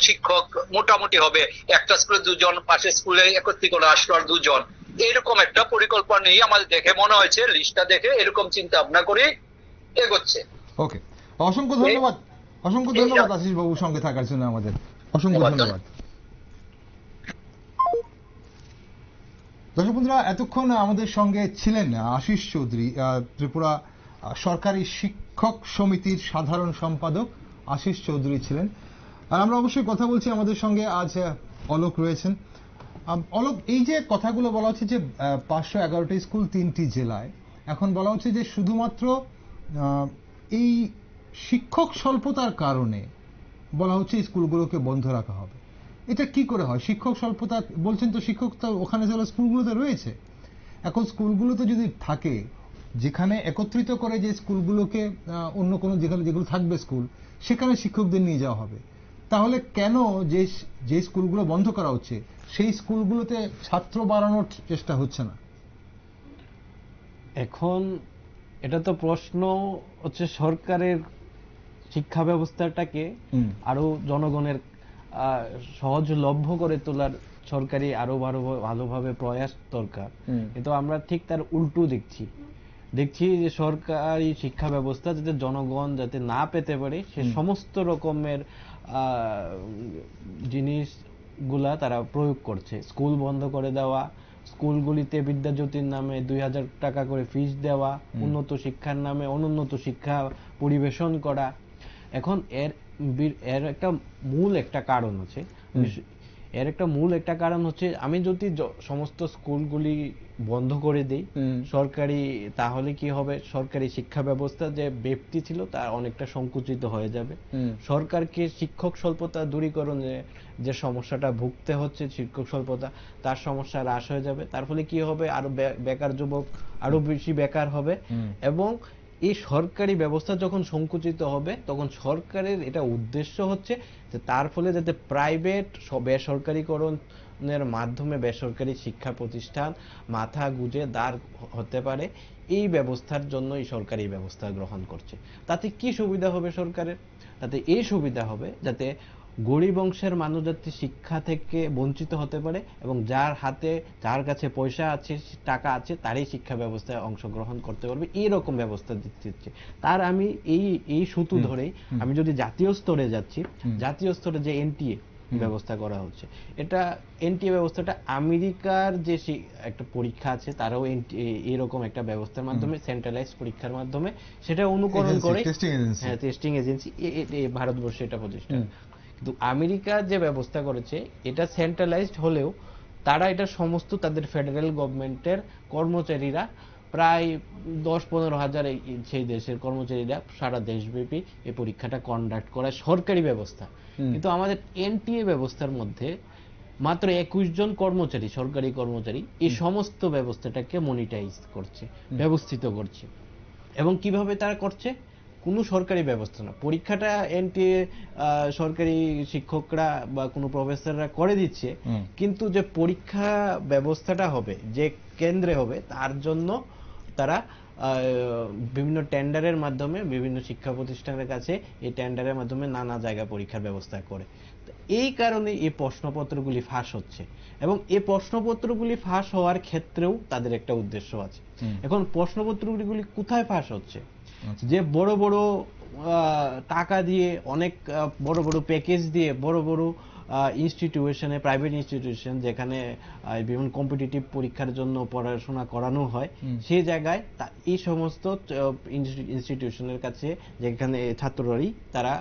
শিক্ষক মোটামুটি হবে, একটা স্কুলে 2 জন, পাশের স্কুলে একত্রীকরণ আসলো আর 2 জন, এরকম একটা পরিকল্পনা নিয়ে আমাদের দেখে মনে হয়েছে, লিস্টটা দেখে এরকম চিন্তা ভাবনা করে এগোচ্ছে। ওকে, অসংখ্য ধন্যবাদ আশিস বাবু সঙ্গে থাকার জন্য আমাদের। অসংখ্য ধন্যবাদ। দর্শক বন্ধুরা, এতক্ষণ আমাদের সঙ্গে ছিলেন আশিস চৌধুরী, ত্রিপুরা সরকারি শিক্ষক সমিতির সাধারণ সম্পাদক আশিস চৌধুরী ছিলেন। আর আমরা অবশ্যই কথা বলছি, আমাদের সঙ্গে আজ অলোক রয়েছেন। অলোক, এই যে কথাগুলো বলা হচ্ছে যে 511টি স্কুল 3টি জেলায়, এখন বলা হচ্ছে যে শুধুমাত্র এই শিক্ষক স্বল্পতার কারণে বলা হচ্ছে স্কুলগুলোকে বন্ধ রাখা হবে। এটা কি করে হয়? শিক্ষক স্বল্পতা বলছেন, তো শিক্ষক তো ওখানে যারা স্কুলগুলোতে রয়েছে। এখন স্কুলগুলোতে যদি থাকে, যেখানে একত্রিত করে যে স্কুলগুলোকে অন্য কোনো যেগুলো থাকবে স্কুল, সেখানে শিক্ষকদের নিয়ে যাওয়া হবে, তাহলে কেন যে স্কুলগুলো বন্ধ করা হচ্ছে সেই স্কুলগুলোতে ছাত্র বাড়ানোর চেষ্টা হচ্ছে না? এখন এটা তো প্রশ্ন হচ্ছে সরকারের শিক্ষা ব্যবস্থাটাকে আরো জনগণের সহজলভ্য করে তোলার সরকারি আরো ভালোভাবে প্রয়াস দরকার। কিন্তু আমরা ঠিক তার উল্টো দেখছি যে সরকারি শিক্ষা ব্যবস্থা যাতে জনগণ যাতে না পেতে পারে সে সমস্ত রকমের জিনিসগুলা তারা প্রয়োগ করছে। স্কুল বন্ধ করে দেওয়া, স্কুলগুলিতে বিদ্যাজ্যোতির নামে 2000 টাকা করে ফিস দেওয়া, উন্নত শিক্ষার নামে অনুন্নত শিক্ষা পরিবেশন করা। এখন এর একটা মূল কারণ হচ্ছে আমি যদি সমস্ত স্কুলগুলি বন্ধ করে দেই সরকারি, তাহলে কি হবে? সরকারি শিক্ষা ব্যবস্থা যে ব্যাপ্তি ছিল তা অনেকটা সংকুচিত হয়ে যাবে। সরকারকে শিক্ষক স্বল্পতা দূরীকরণে যে সমস্যাটা ভুগতে হচ্ছে, শিক্ষক স্বল্পতা, তার সমস্যা হ্রাস হয়ে যাবে। তার ফলে কি হবে? আরো বেকার যুবক আরো বেশি বেকার হবে। এবং এই সরকারি ব্যবস্থা যখন সংকুচিত হবে, তখন সরকারের এটা উদ্দেশ্য হচ্ছে যে তার ফলে যাতে প্রাইভেট বেসরকারীকরণের মাধ্যমে বেসরকারি শিক্ষা প্রতিষ্ঠান মাথা গুঁজে দাঁড় হতে পারে, এই ব্যবস্থার জন্য এই সরকারি ব্যবস্থা গ্রহণ করছে। তাতে কি সুবিধা হবে সরকারের? তাতে এই সুবিধা হবে যাতে গরিব অংশের মানুষ যাতে শিক্ষা থেকে বঞ্চিত হতে পারে এবং যার কাছে পয়সা আছে, টাকা আছে, তারই শিক্ষা ব্যবস্থায় অংশগ্রহণ করতে পারবে, এরকম ব্যবস্থা দিচ্ছে। তার আমি এই সূত্র ধরেই আমি যদি জাতীয় স্তরে যাচ্ছি, জাতীয় স্তরে যে এনটিএ ব্যবস্থা করা হচ্ছে, এটা এনটিএ ব্যবস্থাটা আমেরিকার যে একটা পরীক্ষা আছে, তারাও এরকম একটা ব্যবস্থার মাধ্যমে সেন্ট্রালাইজ পরীক্ষার মাধ্যমে সেটা অনুকরণ করে, হ্যাঁ, টেস্টিং এজেন্সি ভারতবর্ষে এটা প্রতিষ্ঠা। কিন্তু আমেরিকা যে ব্যবস্থা করেছে এটা সেন্ট্রালাইজড হলেও তারা এটা সমস্ত তাদের ফেডারেল গভর্নমেন্টের কর্মচারীরা প্রায় 10-15 হাজার সেই দেশের কর্মচারীরা সারা দেশব্যাপী এই পরীক্ষাটা কন্ডাক্ট করে, সরকারি ব্যবস্থা। কিন্তু আমাদের এনটিএ ব্যবস্থার মধ্যে মাত্র 21 জন কর্মচারী, সরকারি কর্মচারী এই সমস্ত ব্যবস্থাটাকে মনিটাইজ করছে, ব্যবস্থিত করছে। এবং কিভাবে তারা করছে? কোনো সরকারি ব্যবস্থা না, পরীক্ষাটা এনটিএ সরকারি শিক্ষকরা বা কোনো প্রফেসররা করে দিচ্ছে, কিন্তু যে পরীক্ষা ব্যবস্থাটা হবে, যে কেন্দ্রে হবে, তার জন্য তারা বিভিন্ন টেন্ডারের মাধ্যমে বিভিন্ন শিক্ষা প্রতিষ্ঠানের কাছে এই টেন্ডারের মাধ্যমে নানা জায়গা পরীক্ষার ব্যবস্থা করে। এই কারণে এই প্রশ্নপত্রগুলি ফাঁস হচ্ছে, এবং এই প্রশ্নপত্রগুলি ফাঁস হওয়ার ক্ষেত্রেও তাদের একটা উদ্দেশ্য আছে। এখন প্রশ্নপত্রগুলি কোথায় ফাঁস হচ্ছে? যে বড় বড় টাকা দিয়ে, অনেক বড় বড় প্যাকেজ দিয়ে, বড় বড় ইনস্টিটিউশনে, প্রাইভেট ইনস্টিটিউশন যেখানে বিভিন্ন কম্পিটিটিভ পরীক্ষার জন্য পড়াশোনা করানো হয়, সেই জায়গায় এই সমস্ত ইনস্টিটিউশনের কাছে, যেখানে ছাত্ররাই তারা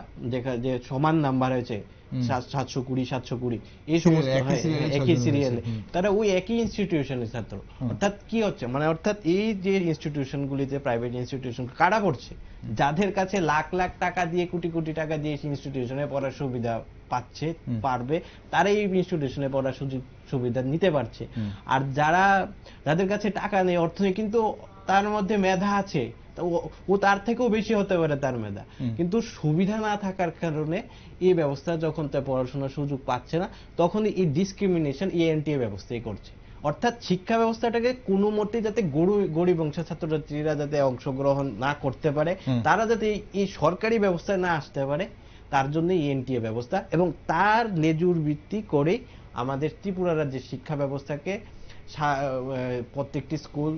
যে সমান নাম্বার হয়েছে 720, 720, এই সমস্ত একই সিরিয়ালে, তারা ওই একই ইনস্টিটিউশনের ছাত্র। অর্থাৎ কি হচ্ছে, মানে অর্থাৎ এই যে ইনস্টিটিউশনগুলিতে, প্রাইভেট ইনস্টিটিউশন কারা করছে? যাদের কাছে লাখ লাখ টাকা দিয়ে, কোটি কোটি টাকা দিয়ে ইনস্টিটিউশনে পড়ার সুবিধা পাচ্ছে, পারবে, তারা এই ইনস্টিটিউশনে পড়ার সুযোগ সুবিধা নিতে পারছে। আর যাদের কাছে টাকা নেই, অর্থ নেই, কিন্তু তার মধ্যে মেধা আছে, ও তার থেকেও বেশি হতে পারে তার মেধা, কিন্তু সুবিধা না থাকার কারণে এই ব্যবস্থা যখন তার পড়াশোনার সুযোগ পাচ্ছে না, তখন এই ডিসক্রিমিনেশন এনটিএ ব্যবস্থাই করছে। অর্থাৎ শিক্ষা ব্যবস্থাটাকে কোনো মতে যাতে গরিব বংশের ছাত্রছাত্রীরা যাতে অংশগ্রহণ না করতে পারে, তারা যাতে এই সরকারি ব্যবস্থায় না আসতে পারে, তার জন্য এনটিএ ব্যবস্থা। এবং তার লেজুর ভিত্তি করে আমাদের ত্রিপুরা রাজ্যের শিক্ষা ব্যবস্থাকে প্রত্যেকটি স্কুল,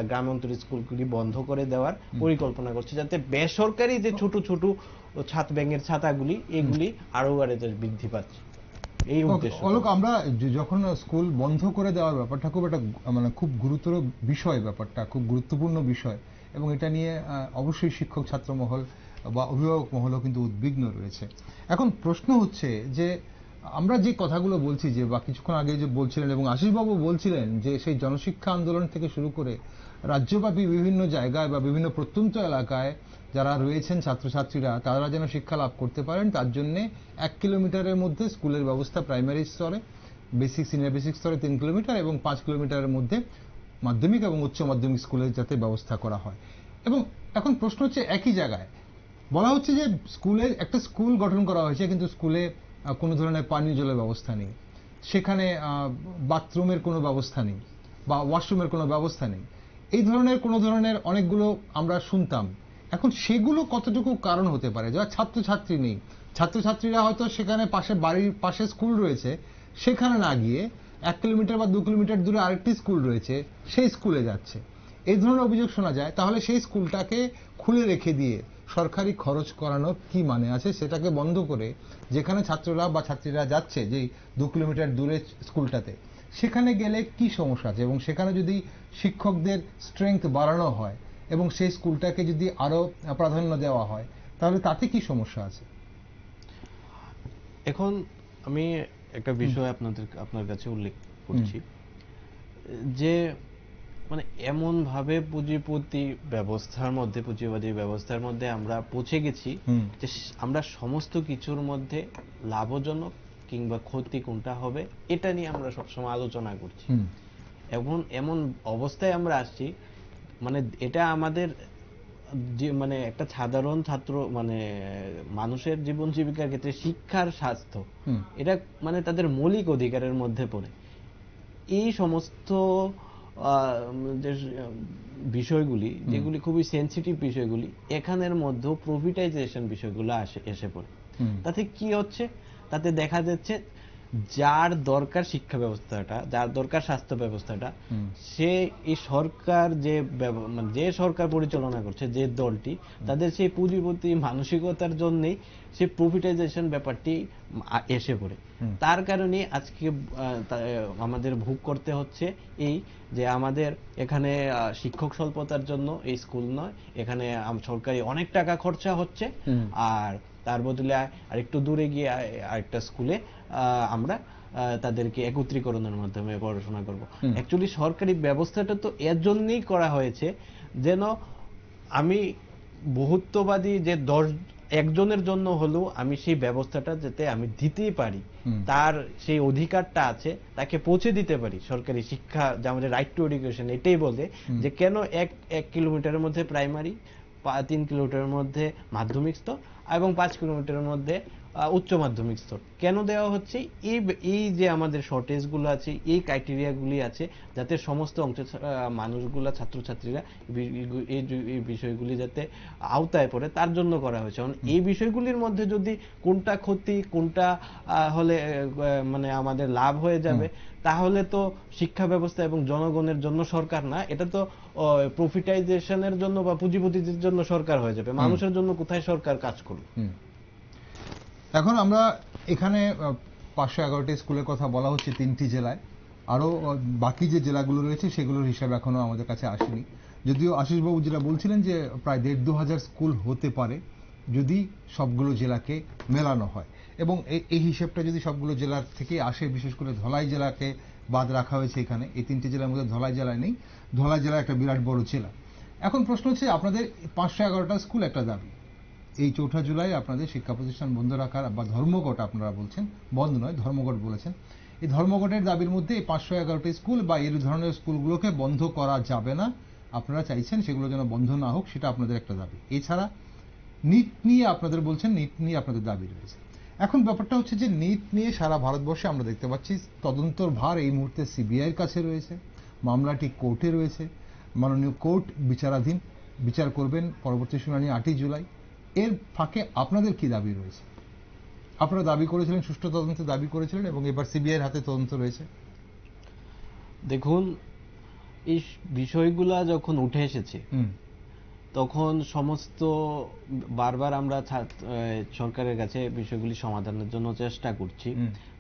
গ্রামান্তরীণ স্কুলগুলি বন্ধ করে দেওয়ার পরিকল্পনা করছে, যাতে বেসরকারি যে ছোট ছোট ব্যাঙের ছাতাগুলি, এগুলি আরো বৃদ্ধি পাচ্ছে। এই উদ্দেশ্য। অলোক, আমরা যখন স্কুল বন্ধ করে দেওয়ার ব্যাপারটা খুব একটা মানে খুব গুরুতর বিষয়, ব্যাপারটা খুব গুরুত্বপূর্ণ বিষয়, এবং এটা নিয়ে অবশ্যই শিক্ষক ছাত্র মহল বা অভিভাবক মহলও কিন্তু উদ্বিগ্ন রয়েছে। এখন প্রশ্ন হচ্ছে যে আমরা যে কথাগুলো বলছি, যে বা কিছুক্ষণ আগে যে বলছিলেন এবং আশিসবাবু বলছিলেন, যে সেই জনশিক্ষা আন্দোলন থেকে শুরু করে রাজ্যব্যাপী বিভিন্ন জায়গায় বা বিভিন্ন প্রত্যন্ত এলাকায় যারা রয়েছেন ছাত্রছাত্রীরা, তারা যেন শিক্ষা লাভ করতে পারেন, তার জন্য 1 কিলোমিটারের মধ্যে স্কুলের ব্যবস্থা, প্রাইমারি স্তরে, বেসিক, সিনিয়র বেসিক স্তরে 3 কিলোমিটার, এবং 5 কিলোমিটারের মধ্যে মাধ্যমিক এবং উচ্চ মাধ্যমিক স্কুলের যাতে ব্যবস্থা করা হয়। এবং এখন প্রশ্ন হচ্ছে, একই জায়গায় বলা হচ্ছে যে একটা স্কুল গঠন করা হয়েছে, কিন্তু স্কুলে কোনো ধরনের পানীয় জলের ব্যবস্থা নেই, সেখানে বাথরুমের কোনো ব্যবস্থা নেই বা ওয়াশরুমের কোনো ব্যবস্থা নেই। এই ধরনের অনেকগুলো আমরা শুনতাম। এখন সেগুলো কতটুকু কারণ হতে পারে? যারা ছাত্রছাত্রী নেই, ছাত্রছাত্রীরা হয়তো সেখানে বাড়ির পাশে স্কুল রয়েছে, সেখানে না গিয়ে 1 কিলোমিটার বা 2 কিলোমিটার দূরে আরেকটি স্কুল রয়েছে, সেই স্কুলে যাচ্ছে। এই ধরনের অভিযোগ শোনা যায়। তাহলে সেই স্কুলটাকে খুলে রেখে দিয়ে সরকারি খরচ করানোর কি মানে আছে? সেটাকে বন্ধ করে যেখানে ছাত্ররা বা ছাত্রীরা যাচ্ছে, যে 2 কিলোমিটার দূরে স্কুলটাতে, সেখানে গেলে কি সমস্যা আছে? এবং সেখানে যদি শিক্ষকদের স্ট্রেংথ বাড়ানো হয় এবং সেই স্কুলটাকে যদি আরো প্রাধান্য দেওয়া হয়, তাহলে তাতে কি সমস্যা আছে? এখন আমি একটা বিষয় আপনার কাছে উল্লেখ করছি, যে মানে এমন ভাবে পুঁজিবাদী ব্যবস্থার মধ্যে আমরা পৌঁছে গেছি যে আমরা সমস্ত কিছুর মধ্যে লাভজনক কিংবা ক্ষতি কোনটা হবে এটা নিয়ে আমরা সবসময় আলোচনা করছি। এখন এমন অবস্থায় আমরা আসছি, মানে এটা আমাদের মানে একটা সাধারণ ছাত্র, মানে মানুষের জীবন জীবিকার ক্ষেত্রে শিক্ষার স্বাস্থ্য, এটা মানে তাদের মৌলিক অধিকারের মধ্যে পড়ে। এই সমস্ত বিষয়গুলি, যেগুলি খুবই সেন্সিটিভ বিষয়গুলি, এখানের মধ্যেও প্রফিটাইজেশন বিষয়গুলো এসে পড়ে। তাতে কি হচ্ছে? তাতে দেখা যাচ্ছে যার দরকার শিক্ষা ব্যবস্থাটা, যার দরকার স্বাস্থ্য ব্যবস্থাটা, সে এই সরকার যে সরকার পরিচালনা করছে, যে দলটি, তাদের সেই পুঁজিপতি মানসিকতার জন্যই সেই প্রফিটাইজেশন ব্যাপারটি এসে পড়ে। তার কারণে আজকে আমাদের ভোগ করতে হচ্ছে এই যে আমাদের এখানে শিক্ষক স্বল্পতার জন্য এই স্কুল নয়, এখানে সরকারি অনেক টাকা খরচা হচ্ছে, আর তার বদলে আরেকটু দূরে গিয়ে আরেকটা স্কুলে আমরা তাদেরকে একত্রীকরণের মাধ্যমে পড়াশোনা করব। অ্যাকচুয়ালি সরকারি ব্যবস্থাটা তো এর জন্যই করা হয়েছে যেন আমি বহুত্ববাদী যে একজনের জন্য হলেও আমি সেই ব্যবস্থাটা যাতে আমি দিতেই পারি, তার সেই অধিকারটা আছে, তাকে পৌঁছে দিতে পারি। সরকারি শিক্ষা যে আমাদের রাইট টু এডুকেশন এটাই বলে যে কেন 1 কিলোমিটারের মধ্যে প্রাইমারি, 3 কিলোমিটারের মধ্যে মাধ্যমিক স্তর এবং 5 কিলোমিটারের মধ্যে উচ্চ মাধ্যমিক স্তর। কেন দেওয়া হচ্ছে? এই যে আমাদের শর্টেজগুলো আছে, এই ক্রাইটেরিয়াগুলি আছে, যাতে সমস্ত অংশের মানুষগুলা, ছাত্রছাত্রীরা এই বিষয়গুলি যাতে আওতায় পড়ে, তার জন্য করা হয়েছে। এই বিষয়গুলির মধ্যে যদি কোনটা ক্ষতি, কোনটা হলে মানে আমাদের লাভ হয়ে যাবে, তাহলে তো শিক্ষা ব্যবস্থা এবং জনগণের জন্য সরকার না, এটা তো প্রফিটাইজেশনের জন্য বা পুঁজিপতিদের জন্য সরকার হয়ে যাবে। মানুষের জন্য কোথায় সরকার কাজ করবে? এখন আমরা এখানে 511টি স্কুলের কথা বলা হচ্ছে 3টি জেলায়, আরো বাকি যে জেলাগুলো রয়েছে সেগুলোর হিসাব এখনো আমাদের কাছে আসেনি। যদিও আশিসবাবু যেটা বলছিলেন যে প্রায় 1,500 স্কুল হতে পারে যদি সবগুলো জেলাকে মেলানো হয়, এবং এই হিসেবটা যদি সবগুলো জেলার থেকে আসে, বিশেষ করে ধলাই জেলাকে বাদ রাখা হয়েছে এখানে। এই 3টি জেলার মধ্যে ধলাই জেলায় নেই, ধলাই জেলা একটা বিরাট বড় জেলা। এখন প্রশ্ন হচ্ছে, আপনাদের 511টা স্কুল একটা দাবি, এই 4 জুলাই আপনাদের শিক্ষা প্রতিষ্ঠান বন্ধ রাখার, বা ধর্মঘট আপনারা বলছেন, বন্ধ নয় ধর্মঘট বলেছেন, এই ধর্মঘটের দাবির মধ্যে এই 511টি স্কুল বা এই ধরনের স্কুলগুলোকে বন্ধ করা যাবে না, আপনারা চাইছেন সেগুলো যেন বন্ধ না হোক, সেটা আপনাদের একটা দাবি। এছাড়া নিট নিয়ে আপনাদের বলছেন, নিট নিয়ে আপনাদের দাবি রয়েছে। এখন ব্যাপারটা হচ্ছে যে নিট নিয়ে সারা ভারতবর্ষে আমরা দেখতে পাচ্ছি তদন্তর ভার এই মুহূর্তে সিবিআইয়ের কাছে রয়েছে, মামলাটি কোর্টে রয়েছে, মাননীয় কোর্ট বিচারাধীন, বিচার করবেন, পরবর্তী শুনানি 8ই জুলাই। এর ফাঁকে আপনাদের কি দাবি রয়েছে? আপনারা দাবি করেছিলেন, সুষ্ঠু তদন্তের দাবি করেছিলেন, এবং এবার সিবিআইয়ের হাতে তদন্ত রয়েছে। দেখুন, এই বিষয়গুলা যখন উঠে এসেছে তখন সমস্ত বারবার আমরা সরকারের কাছে বিষয়গুলি সমাধানের জন্য চেষ্টা করছি,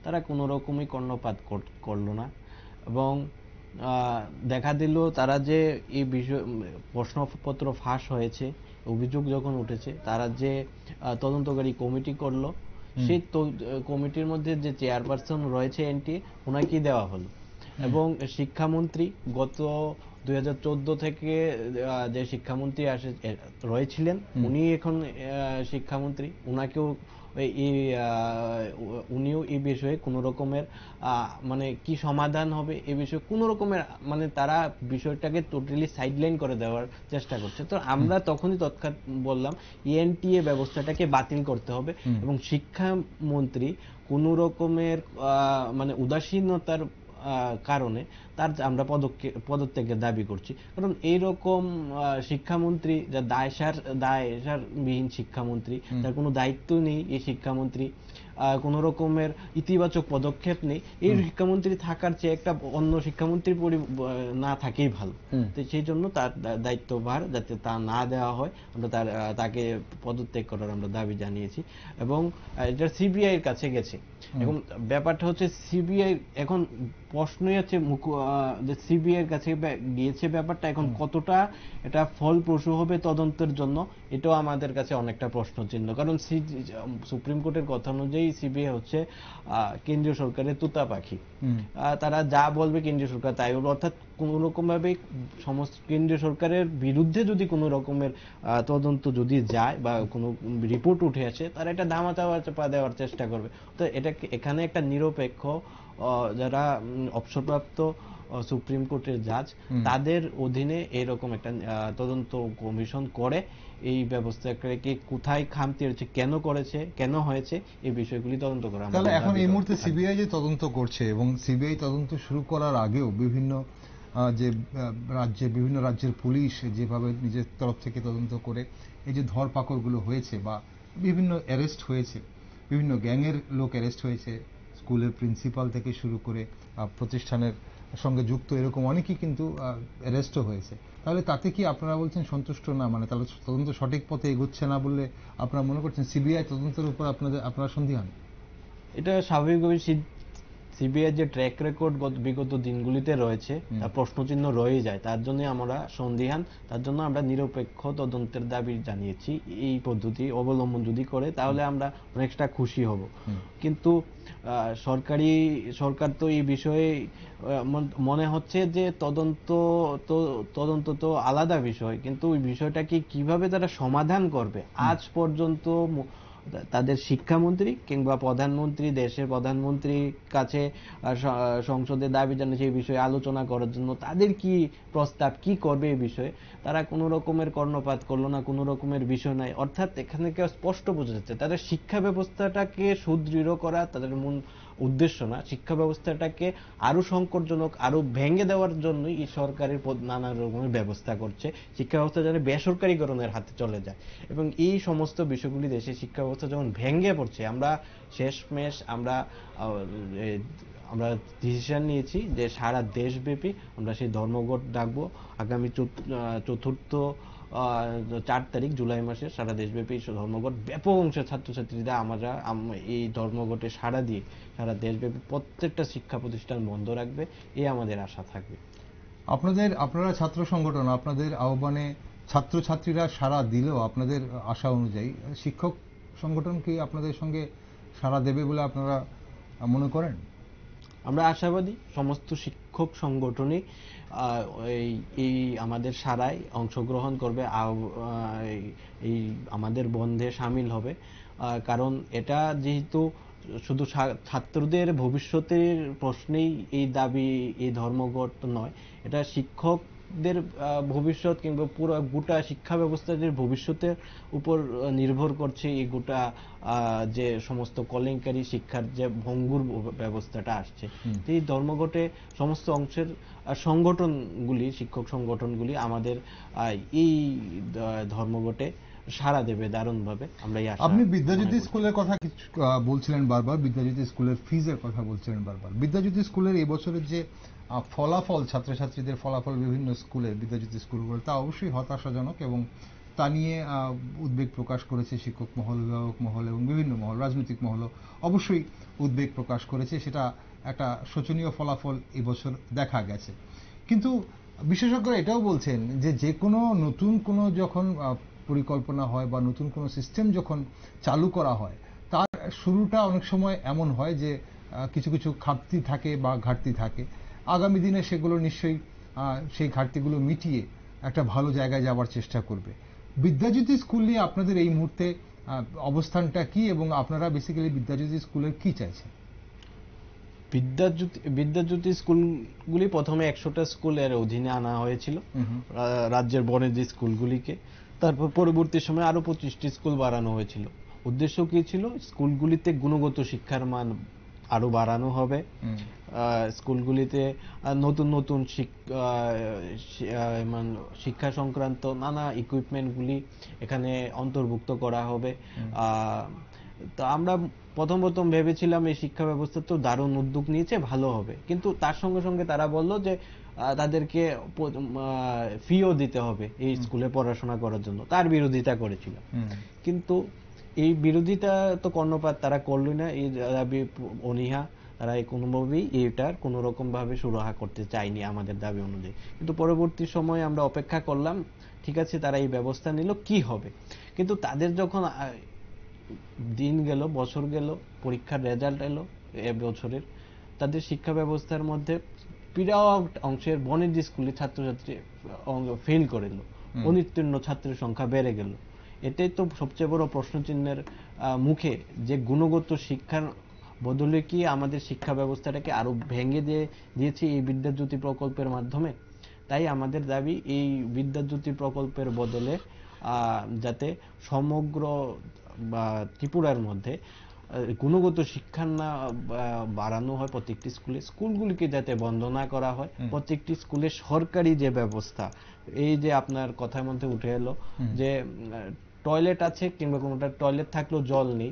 তারা কোনো রকমই কর্ণপাত করলো না। এবং দেখা দিল তারা যে এই বিষয় প্রশ্নপত্র ফাঁস হয়েছে, অভিযোগ যখন উঠেছে, তারা যে তদন্তকারী কমিটি করলো, সেই কমিটির মধ্যে যে চেয়ারপারসন রয়েছে এনটি, ওনাকেই দেওয়া হলো। এবং শিক্ষামন্ত্রী গত 2014 থেকে যে শিক্ষামন্ত্রী রয়েছিলেন, উনি এখন শিক্ষামন্ত্রী, উনাকেও উনিও এই বিষয়ে কোন রকমের মানে কি সমাধান হবে এই বিষয়ে কোন রকমের মানে তারা বিষয়টাকে টোটালি সাইডলাইন করে দেওয়ার চেষ্টা করছে। তো আমরা তখনই তৎক্ষণাৎ বললাম এনটিএ ব্যবস্থাটাকে বাতিল করতে হবে এবং শিক্ষামন্ত্রী কোন রকমের মানে উদাসীনতার কারণে তার আমরা পদত্যাগের দাবি করছি। কারণ এইরকম শিক্ষামন্ত্রী যা দায়সারবিহীন শিক্ষামন্ত্রী, তার কোনো দায়িত্ব নেই, এই শিক্ষামন্ত্রী কোন রকমের ইতিবাচক পদক্ষেপ নেই, এই শিক্ষামন্ত্রী থাকার চেয়ে একটা অন্য শিক্ষামন্ত্রী না থাকেই ভালো। তো সেই জন্য তার দায়িত্বভার যাতে তা না দেওয়া হয়, আমরা তাকে পদত্যাগ করার আমরা দাবি জানিয়েছি এবং এটা সিবিআই এর কাছে গেছে। এবং ব্যাপারটা হচ্ছে সিবিআই এখন প্রশ্নই আছে যে সিবিআই এর কাছে গিয়েছে, ব্যাপারটা এখন কতটা এটা ফলপ্রসূ হবে তদন্তের জন্য, এটাও আমাদের কাছে অনেকটা প্রশ্ন চিহ্ন। কারণ সুপ্রিম কোর্টের কথা অনুযায়ী সিবিআই হচ্ছে কেন্দ্রীয় সরকারের তোতা পাখি, তারা যা বলবে কেন্দ্রীয় সরকার তাই বলবে। অর্থাৎ কোন রকম ভাবে সমস্ত কেন্দ্রীয় সরকারের বিরুদ্ধে যদি কোন রকমের তদন্ত যদি যায় বা কোনো রিপোর্ট উঠে আসে, তারা এটা ধামাচাপা দেওয়ার চেষ্টা করবে। তো এটা এখানে একটা নিরপেক্ষ যারা অবসরপ্রাপ্ত সুপ্রিম কোর্টের জাজ, তাদের অধীনে এরকম একটা তদন্ত কমিশন করে এই ব্যবস্থাকে কোথায় খামতি হয়েছে, কেন করেছে, কেন হয়েছে, এই বিষয়গুলি তদন্ত করা। তাহলে এখন এই মুহূর্তে সিবিআই যে তদন্ত করছে এবং সিবিআই তদন্ত শুরু করার আগেও বিভিন্ন বিভিন্ন রাজ্যের পুলিশ যেভাবে নিজের তরফ থেকে তদন্ত করে এই যে ধরপাকড়গুলো হয়েছে বা বিভিন্ন অ্যারেস্ট হয়েছে, বিভিন্ন গ্যাংয়ের লোক অ্যারেস্ট হয়েছে, স্কুলের প্রিন্সিপাল থেকে শুরু করে প্রতিষ্ঠানের সঙ্গে যুক্ত এরকম অনেকেই কিন্তু অ্যারেস্টও হয়েছে। তাহলে তাতে কি আপনারা বলছেন সন্তুষ্ট না? মানে তাহলে তদন্ত সঠিক পথে এগোচ্ছে না বললে আপনারা মনে করছেন সিবিআই তদন্তের উপর আপনারা সন্দিহান? এটা স্বাভাবিকভাবে সিবিআই যে ট্র্যাক রেকর্ড বিগত দিনগুলিতে রয়েছে তার প্রশ্নচিহ্ন রয়ে যায়, তার জন্য আমরা সন্দিহান। তার জন্য আমরা নিরপেক্ষ তদন্তের দাবি জানিয়েছি। এই পদ্ধতি অবলম্বন যদি করে তাহলে আমরা অনেকটা খুশি হব। কিন্তু সরকার তো এই বিষয়ে মনে হচ্ছে যে তদন্ত তো আলাদা বিষয়, কিন্তু ওই বিষয়টাকে কিভাবে তারা সমাধান করবে আজ পর্যন্ত তাদের শিক্ষামন্ত্রী কিংবা প্রধানমন্ত্রী, দেশের প্রধানমন্ত্রীর কাছে সংসদে দাবি জানিয়েছে এই বিষয়ে আলোচনা করার জন্য। তাদের কি প্রস্তাব, কি করবে এই বিষয়ে, তারা কোনো রকমের কর্ণপাত করলো না, কোনো রকমের বিষয় নাই। অর্থাৎ এখানে কেউ স্পষ্ট বোঝা যাচ্ছে তাদের শিক্ষা ব্যবস্থাটাকে সুদৃঢ় করা তাদের মূল উদ্দেশ্য না, শিক্ষা ব্যবস্থাটাকে আরো সংকটজনক, আরো ভেঙে দেওয়ার জন্যই এই সরকারের নানা রকমের ব্যবস্থা করছে, শিক্ষা ব্যবস্থা যেন বেসরকারীকরণের হাতে চলে যায়। এবং এই সমস্ত বিষয়গুলি দেশে শিক্ষা ব্যবস্থা যখন ভেঙে পড়ছে, আমরা শেষমেশ আমরা ডিসিশন নিয়েছি যে সারা দেশব্যাপী আমরা সেই ধর্মঘট ডাকবো আগামী 4 তারিখ জুলাই মাসে। সারা দেশব্যাপী ধর্মঘট, ব্যাপক অংশের ছাত্রছাত্রীরা আমরা এই ধর্মঘটে সাড়া দিয়ে সারা দেশব্যাপী প্রত্যেকটা শিক্ষা প্রতিষ্ঠান বন্ধ রাখবে, এই আমাদের আশা থাকবে। আপনারা ছাত্র সংগঠন, আপনাদের আহ্বানে ছাত্রছাত্রীরা সাড়া দিলেও আপনাদের আশা অনুযায়ী শিক্ষক সংগঠন কি আপনাদের সঙ্গে সাড়া দেবে বলে আপনারা মনে করেন? আমরা আশাবাদী সমস্ত শিক্ষক সংগঠনই এই আমাদের সারায় অংশগ্রহণ করবে, এই আমাদের বন্ধে সামিল হবে। কারণ এটা যেহেতু শুধু ছাত্রদের ভবিষ্যতের প্রশ্নেই এই দাবি, এই ধর্মঘট নয়, এটা শিক্ষকদের ভবিষ্যৎ কিংবা পুরো গোটা শিক্ষা ব্যবস্থার ভবিষ্যতের উপর নির্ভর করছে এই গোটা যে সমস্ত কলেঙ্কারী শিক্ষার যে ভঙ্গুর ব্যবস্থাটা আসছে। এই ধর্মঘটে সমস্ত অংশের সংগঠনগুলি, শিক্ষক সংগঠনগুলি আমাদের এই ধর্মঘটে সাড়া দেবে দারুণভাবে। আমরা আপনি বিদ্যাজ্যোতি স্কুলের কথা বলছিলেন বারবার, বিদ্যাজ্যোতি স্কুলের ফিজের কথা বলছিলেন বারবার। বিদ্যাজ্যোতি স্কুলের এই বছরের যে ফলাফল, ছাত্রছাত্রীদের ফলাফল বিভিন্ন স্কুলের, বিদ্যাজ্যোতি স্কুলগুলো, তা অবশ্যই হতাশাজনক এবং তা নিয়ে উদ্বেগ প্রকাশ করেছে শিক্ষক মহল, অভিভাবক মহল এবং বিভিন্ন মহল, রাজনৈতিক মহল অবশ্যই উদ্বেগ প্রকাশ করেছে। সেটা একটা শোচনীয় ফলাফল এবছর দেখা গেছে। কিন্তু বিশেষজ্ঞরা এটাও বলছেন যে যে কোনো নতুন কোনো যখন পরিকল্পনা হয় বা নতুন কোনো সিস্টেম যখন চালু করা হয়, তার শুরুটা অনেক সময় এমন হয় যে কিছু কিছু ঘাটতি থাকে বা ঘাটতি থাকে। আগামী দিনে সেগুলো নিশ্চয়ই সেই ঘাটতিগুলো মিটিয়ে একটা ভালো জায়গায় যাওয়ার চেষ্টা করবে। বিদ্যাজ্যোতি স্কুল নিয়ে আপনাদের এই মুহূর্তে অবস্থানটা কি এবং আপনারা বেসিক্যালি বিদ্যাজ্যোতি স্কুলের কি চাইছেন? বিদ্যাজ্যোতি স্কুলগুলি প্রথমে 100টা স্কুলের অধীনে আনা হয়েছিল, রাজ্যের বনেদি স্কুলগুলিকে। তারপর পরবর্তী সময় আরো 25টি স্কুল বাড়ানো হয়েছিল। উদ্দেশ্য কি ছিল? স্কুলগুলিতে গুণগত শিক্ষার মান আরো বাড়ানো হবে, স্কুলগুলিতে নতুন নতুন শিক্ষা সংক্রান্ত নানা ইকুইপমেন্টগুলি এখানে অন্তর্ভুক্ত করা হবে। তো আমরা প্রথম ভেবেছিলাম এই শিক্ষা ব্যবস্থা তো দারুণ উদ্যোগ নিয়েছে, ভালো হবে, কিন্তু তার সঙ্গে সঙ্গে তারা বলল যে তাদেরকে ফিও দিতে হবে এই স্কুলে পড়াশোনা করার জন্য। তার বিরোধিতা করেছিল, কিন্তু এই বিরোধিতা তো কর্ণপাত তারা করলই না। এই দাবি অনীহা, তারা কোনোভাবেই এটার কোনো রকম ভাবে সুরাহা করতে চায়নি আমাদের দাবি অনুযায়ী। কিন্তু পরবর্তী সময়ে আমরা অপেক্ষা করলাম, ঠিক আছে তারা এই ব্যবস্থা নিল, কি হবে। কিন্তু তাদের যখন দিন গেল, বছর গেল, পরীক্ষার রেজাল্ট এলো বছরের, তাদের শিক্ষা ব্যবস্থার মধ্যে বিরাট অংশের বনেদি স্কুলে ছাত্রছাত্রী ফেল করে এলো, অনুত্তীর্ণ ছাত্রের সংখ্যা বেড়ে গেল। এটাই তো সবচেয়ে বড় প্রশ্নচিহ্নের মুখে, যে গুণগত শিক্ষার বদলে কি আমাদের শিক্ষা ব্যবস্থাটাকে আরো ভেঙে দিয়েছে এই বিদ্যাজ্যোতি প্রকল্পের মাধ্যমে। তাই আমাদের দাবি এই বিদ্যাজ্যোতি প্রকল্পের বদলে যাতে সমগ্র বা ত্রিপুরার মধ্যে গুণগত শিক্ষা না বাড়ানো হয়, প্রত্যেকটি স্কুলগুলিকে যাতে বন্ধ না করা হয়, প্রত্যেকটি স্কুলে সরকারি যে ব্যবস্থা, এই যে আপনার কথার মধ্যে উঠে এলো যে টয়লেট আছে কিংবা কোনোটা টয়লেট থাকলেও জল নেই,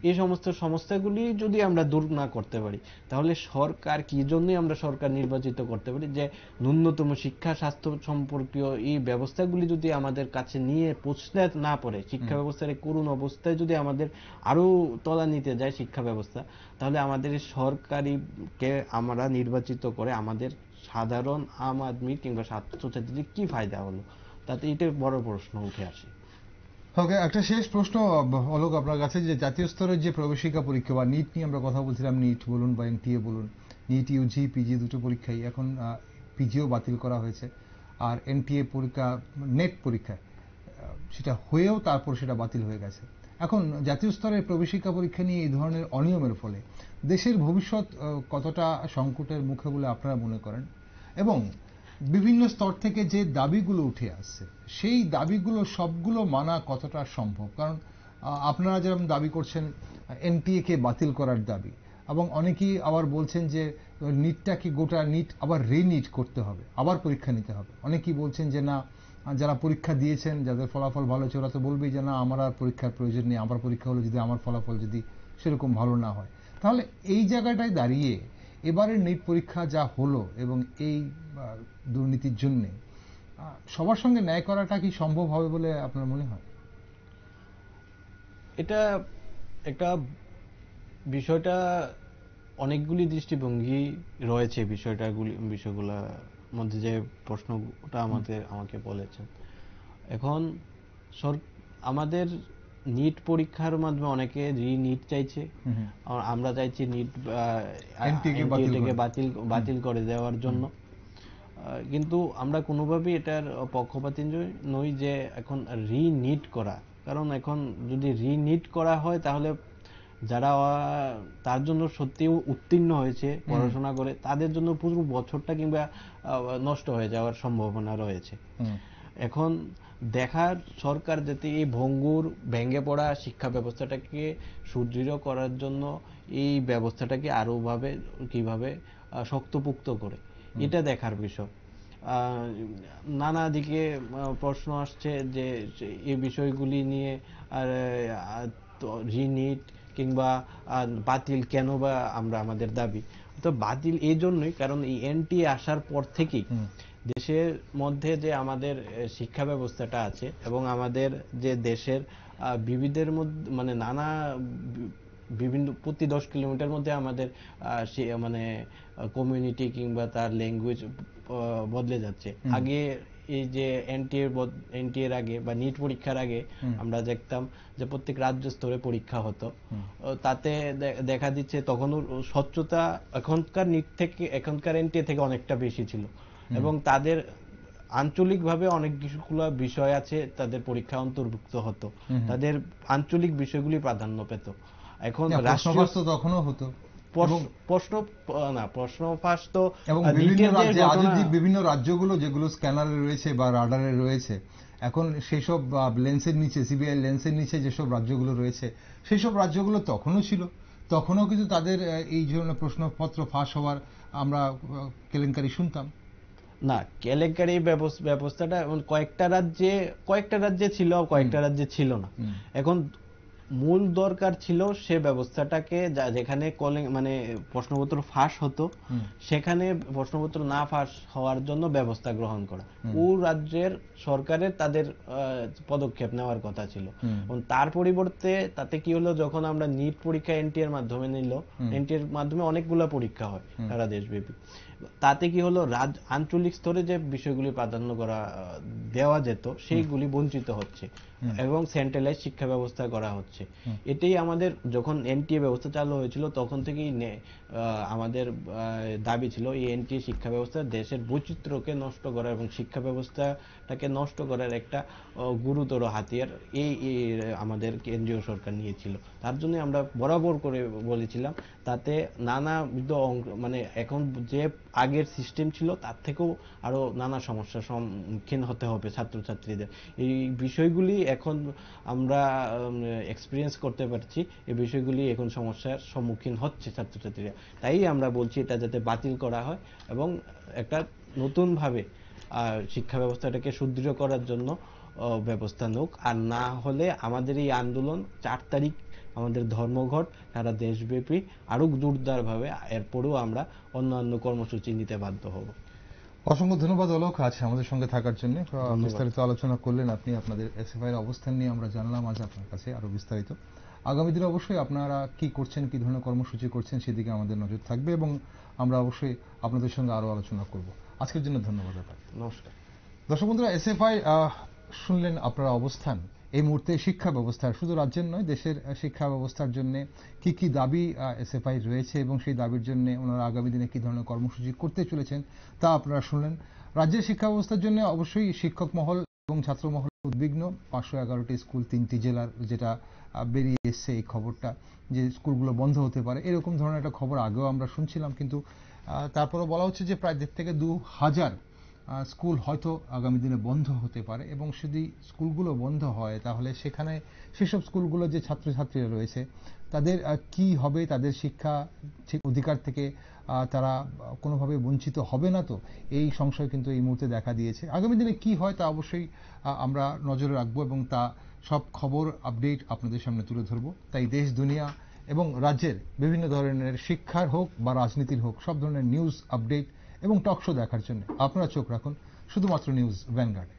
এই সমস্ত সমস্যাগুলি যদি আমরা দূর না করতে পারি, তাহলে সরকার কি জন্যই আমরা সরকার নির্বাচিত করতে পারি, যে ন্যূনতম শিক্ষা স্বাস্থ্য সম্পর্কীয় এই ব্যবস্থাগুলি যদি আমাদের কাছে নিয়ে পৌঁছতে না পারে, শিক্ষা ব্যবস্থার করুণ অবস্থায় যদি আমাদের আরো তলা নিতে যায় শিক্ষা ব্যবস্থা, তাহলে আমাদের সরকারিকে আমরা নির্বাচিত করে আমাদের সাধারণ আম আদমি কিংবা ছাত্রছাত্রীদের কি ফায়দা হলো, তাতে এটা বড় প্রশ্ন উঠে আসে। ওকে, একটা শেষ প্রশ্ন অলোক আপনার কাছে, যে জাতীয় স্তরের যে প্রবেশিকা পরীক্ষা বা নিট নিয়ে আমরা কথা বলছিলাম, নিট বলুন বা এনটিএ বলুন, নিট ইউজি পিজি দুটো পরীক্ষাই এখন পিজিও বাতিল করা হয়েছে, আর এনটিএ পরীক্ষা নেট পরীক্ষা সেটা হয়েও তারপর সেটা বাতিল হয়ে গেছে। এখন জাতীয় স্তরের প্রবেশিকা পরীক্ষা নিয়ে এই ধরনের অনিয়মের ফলে দেশের ভবিষ্যৎ কতটা সংকটের মুখে বলে আপনারা মনে করেন, এবং বিভিন্ন স্তর থেকে যে দাবিগুলো উঠে আসছে সেই দাবিগুলো সবগুলো মানা কতটা সম্ভব? কারণ আপনারা যেরকম দাবি করছেন এনটিএ কে বাতিল করার দাবি, এবং অনেকেই আবার বলছেন যে নিটটাকে গোটা নিট আবার রিনিট করতে হবে, আবার পরীক্ষা নিতে হবে। অনেকেই বলছেন যে না, যারা পরীক্ষা দিয়েছেন যাদের ফলাফল ভালো হয়েছে ওরা তো বলবেই যে না আমার আর পরীক্ষার প্রয়োজন নেই, আমার পরীক্ষা হলে যদি আমার ফলাফল যদি সেরকম ভালো না হয়। তাহলে এই জায়গাটায় দাঁড়িয়ে এবারের নিট পরীক্ষা যা হলো এবং এই দুর্নীতির জন্য সবার সঙ্গে ন্যায় করাটা কি সম্ভব হবে বলে আপনার মনে হয়? এটা একটা বিষয়টা অনেকগুলি দৃষ্টিভঙ্গি রয়েছে বিষয়গুলোর মধ্যে যে প্রশ্নটা আমাকে বলেছেন। এখন আমাদের নিট পরীক্ষার মাধ্যমে অনেকে রিনিট চাইছে, আমরা চাইছি নিট এনটিএকে বাতিল করে দেওয়ার জন্য। কিন্তু আমরা কোনোভাবেই এটার পক্ষপাতী নই যে এখন রিনিট করা, কারণ এখন যদি রিনিট করা হয় তাহলে যারা তার জন্য সত্যি উত্তীর্ণ হয়েছে পড়াশোনা করে তাদের জন্য পুরো বছরটা কিংবা নষ্ট হয়ে যাওয়ার সম্ভাবনা রয়েছে। এখন দেখার সরকার যাতে এই ভেঙে পড়া শিক্ষা ব্যবস্থাটাকে সুদৃঢ় করার জন্য এই ব্যবস্থাটাকে আরো কিভাবে শক্তপোক্ত করে, এটা দেখার বিষয়। নানা দিকে প্রশ্ন আসছে যে এই বিষয়গুলি নিয়ে রিনিট কিংবা বাতিল কেন বা আমাদের দাবি তো বাতিল এই জন্যই কারণ এই এনটিএ আসার পর থেকেই দেশের মধ্যে যে আমাদের শিক্ষা ব্যবস্থাটা আছে এবং আমাদের যে দেশের বিবিধের মধ্যে মানে নানা বিভিন্ন প্রতি 10 কিলোমিটার মধ্যে আমাদের মানে কমিউনিটি কিংবা তার ল্যাঙ্গুয়েজ বদলে যাচ্ছে। আগে এই যে এনটিএ এর আগে বা নিট পরীক্ষার আগে আমরা দেখতাম যে প্রত্যেক রাজ্য স্তরে পরীক্ষা হতো, তাতে দেখা দিচ্ছে তখনও স্বচ্ছতা এখনকার এনটিএ থেকে অনেকটা বেশি ছিল এবং তাদের আঞ্চলিকভাবে অনেকগুলো বিষয় আছে তাদের পরীক্ষা অন্তর্ভুক্ত হতো, তাদের আঞ্চলিক বিষয়গুলি প্রাধান্য পেত। এখন রাষ্ট্রীয় তখনও হতো প্রশ্ন ফাঁস তো এবং বিভিন্ন রাজ্যগুলো যেগুলো স্ক্যানারে রয়েছে বা রাডারে রয়েছে, এখন সেসব লেন্সের নিচে সিবিআই লেন্সের নিচে যেসব রাজ্যগুলো রয়েছে সেই সব রাজ্যগুলো তখনও ছিল, তখনও কিন্তু তাদের এই ধরনের প্রশ্নপত্র ফাঁস হওয়ার আমরা কেলেঙ্কারি শুনতাম না। কেলেঙ্কারি ব্যবস্থাটা কয়েকটা রাজ্যে ছিল, কয়েকটা রাজ্যে ছিল না। এখন মূল দরকার ছিল সে ব্যবস্থাটাকে যেখানে মানে প্রশ্নপত্র ফাঁস হতো সেখানে প্রশ্নপত্র না ফাঁস হওয়ার জন্য ব্যবস্থা গ্রহণ করা, ও রাজ্যের সরকারের তাদের পদক্ষেপ নেওয়ার কথা ছিল। তার পরিবর্তে তাতে কি হলো, যখন আমরা নিট পরীক্ষা এনটিএ এর মাধ্যমে নিল, এনটিএ এর মাধ্যমে অনেকগুলো পরীক্ষা হয় সারা দেশব্যাপী, তাতে কি হলো আঞ্চলিক স্তরে যে বিষয়গুলি প্রাধান্য দেওয়া যেত সেইগুলি বঞ্চিত হচ্ছে এবং সেন্ট্রালাইজ শিক্ষা ব্যবস্থা করা হচ্ছে। এটাই আমাদের যখন এনটিএ ব্যবস্থা চালু হয়েছিল তখন থেকেই আমাদের দাবি ছিল এই এনটিএ শিক্ষা ব্যবস্থা দেশের বৈচিত্র্যকে নষ্ট করা এবং শিক্ষা ব্যবস্থাটাকে নষ্ট করার একটা গুরুতর হাতিয়ার এই আমাদের কেন্দ্রীয় সরকার নিয়েছিল। তার জন্য আমরা বরাবর করে বলেছিলাম তাতে নানাবিধ মানে এখন যে আগের সিস্টেম ছিল তার থেকেও আরো নানা সমস্যার সম্মুখীন হতে হবে ছাত্রছাত্রীদের। এই বিষয়গুলি এখন আমরা এক্সপিরিয়েন্স করতে পারছি, এই বিষয়গুলি এখন সমস্যার সম্মুখীন হচ্ছে ছাত্রছাত্রীরা। তাই আমরা বলছি এটা যাতে বাতিল করা হয় এবং একটা নতুন ভাবে শিক্ষা ব্যবস্থাটাকে সুদৃঢ় করার জন্য ব্যবস্থা নোক। আর না হলে আমাদের এই আন্দোলন 4 তারিখ আমাদের ধর্মঘট সারা দেশব্যাপী আরো জোরদার ভাবে, এরপরেও আমরা অন্যান্য কর্মসূচি নিতে বাধ্য হব। অসংখ্য ধন্যবাদ অলোক আজ আমাদের সঙ্গে থাকার জন্য, বিস্তারিত আলোচনা করলেন আপনি, আপনাদের এসএফআই এর অবস্থান নিয়ে আমরা জানলাম আজ আপনার কাছে আরো বিস্তারিত। আগামী দিনে অবশ্যই আপনারা কি করছেন, কি ধরনের কর্মসূচি করছেন সেদিকে আমাদের নজর থাকবে এবং আমরা অবশ্যই আপনাদের সঙ্গে আরো আলোচনা করব। আজকের জন্য ধন্যবাদ আপনাকে। নমস্কার। দর্শক বন্ধুরা, এসএফআই শুনলেন আপনারা অবস্থান এই মুহূর্তে শিক্ষা ব্যবস্থার, শুধু রাজ্যের নয় দেশের শিক্ষা ব্যবস্থার জন্য কি কি দাবি এসএফআই রয়েছে এবং সেই দাবির জন্য ওনারা আগামী দিনে কি ধরনের কর্মসূচি করতে চলেছেন তা আপনারা শুনলেন। রাজ্যের শিক্ষা ব্যবস্থার জন্য অবশ্যই শিক্ষক মহল এবং ছাত্র মহল উদ্বিগ্ন। 511টি স্কুল 3টি জেলার যেটা বেরিয়ে এসছে এই খবরটা, যে স্কুলগুলো বন্ধ হতে পারে, এরকম ধরনের একটা খবর আগেও আমরা শুনছিলাম, কিন্তু তারপরে বলা হচ্ছে যে প্রায় 1.5 থেকে 2,000 স্কুল হয়তো আগামী দিনে বন্ধ হতে পারে। এবং যদি স্কুলগুলো বন্ধ হয় তাহলে সেখানে সেসব স্কুলগুলো যে ছাত্রছাত্রীরা রয়েছে তাদের কি হবে, তাদের শিক্ষা ঠিক অধিকার থেকে তারা কোনোভাবে বঞ্চিত হবে না তো, এই সংশয় কিন্তু এই মুহূর্তে দেখা দিয়েছে। আগামী দিনে কি হয় তা অবশ্যই আমরা নজরে রাখবো এবং তা সব খবর আপডেট আপনাদের সামনে তুলে ধরবো। তাই দেশ দুনিয়া এবং রাজ্যের বিভিন্ন ধরনের শিক্ষার হোক বা রাজনীতির হোক, সব ধরনের নিউজ আপডেট এবং টক শো দেখার জন্য আপনারা চোখ রাখুন শুধুমাত্র নিউজ ভ্যানগার্ডে।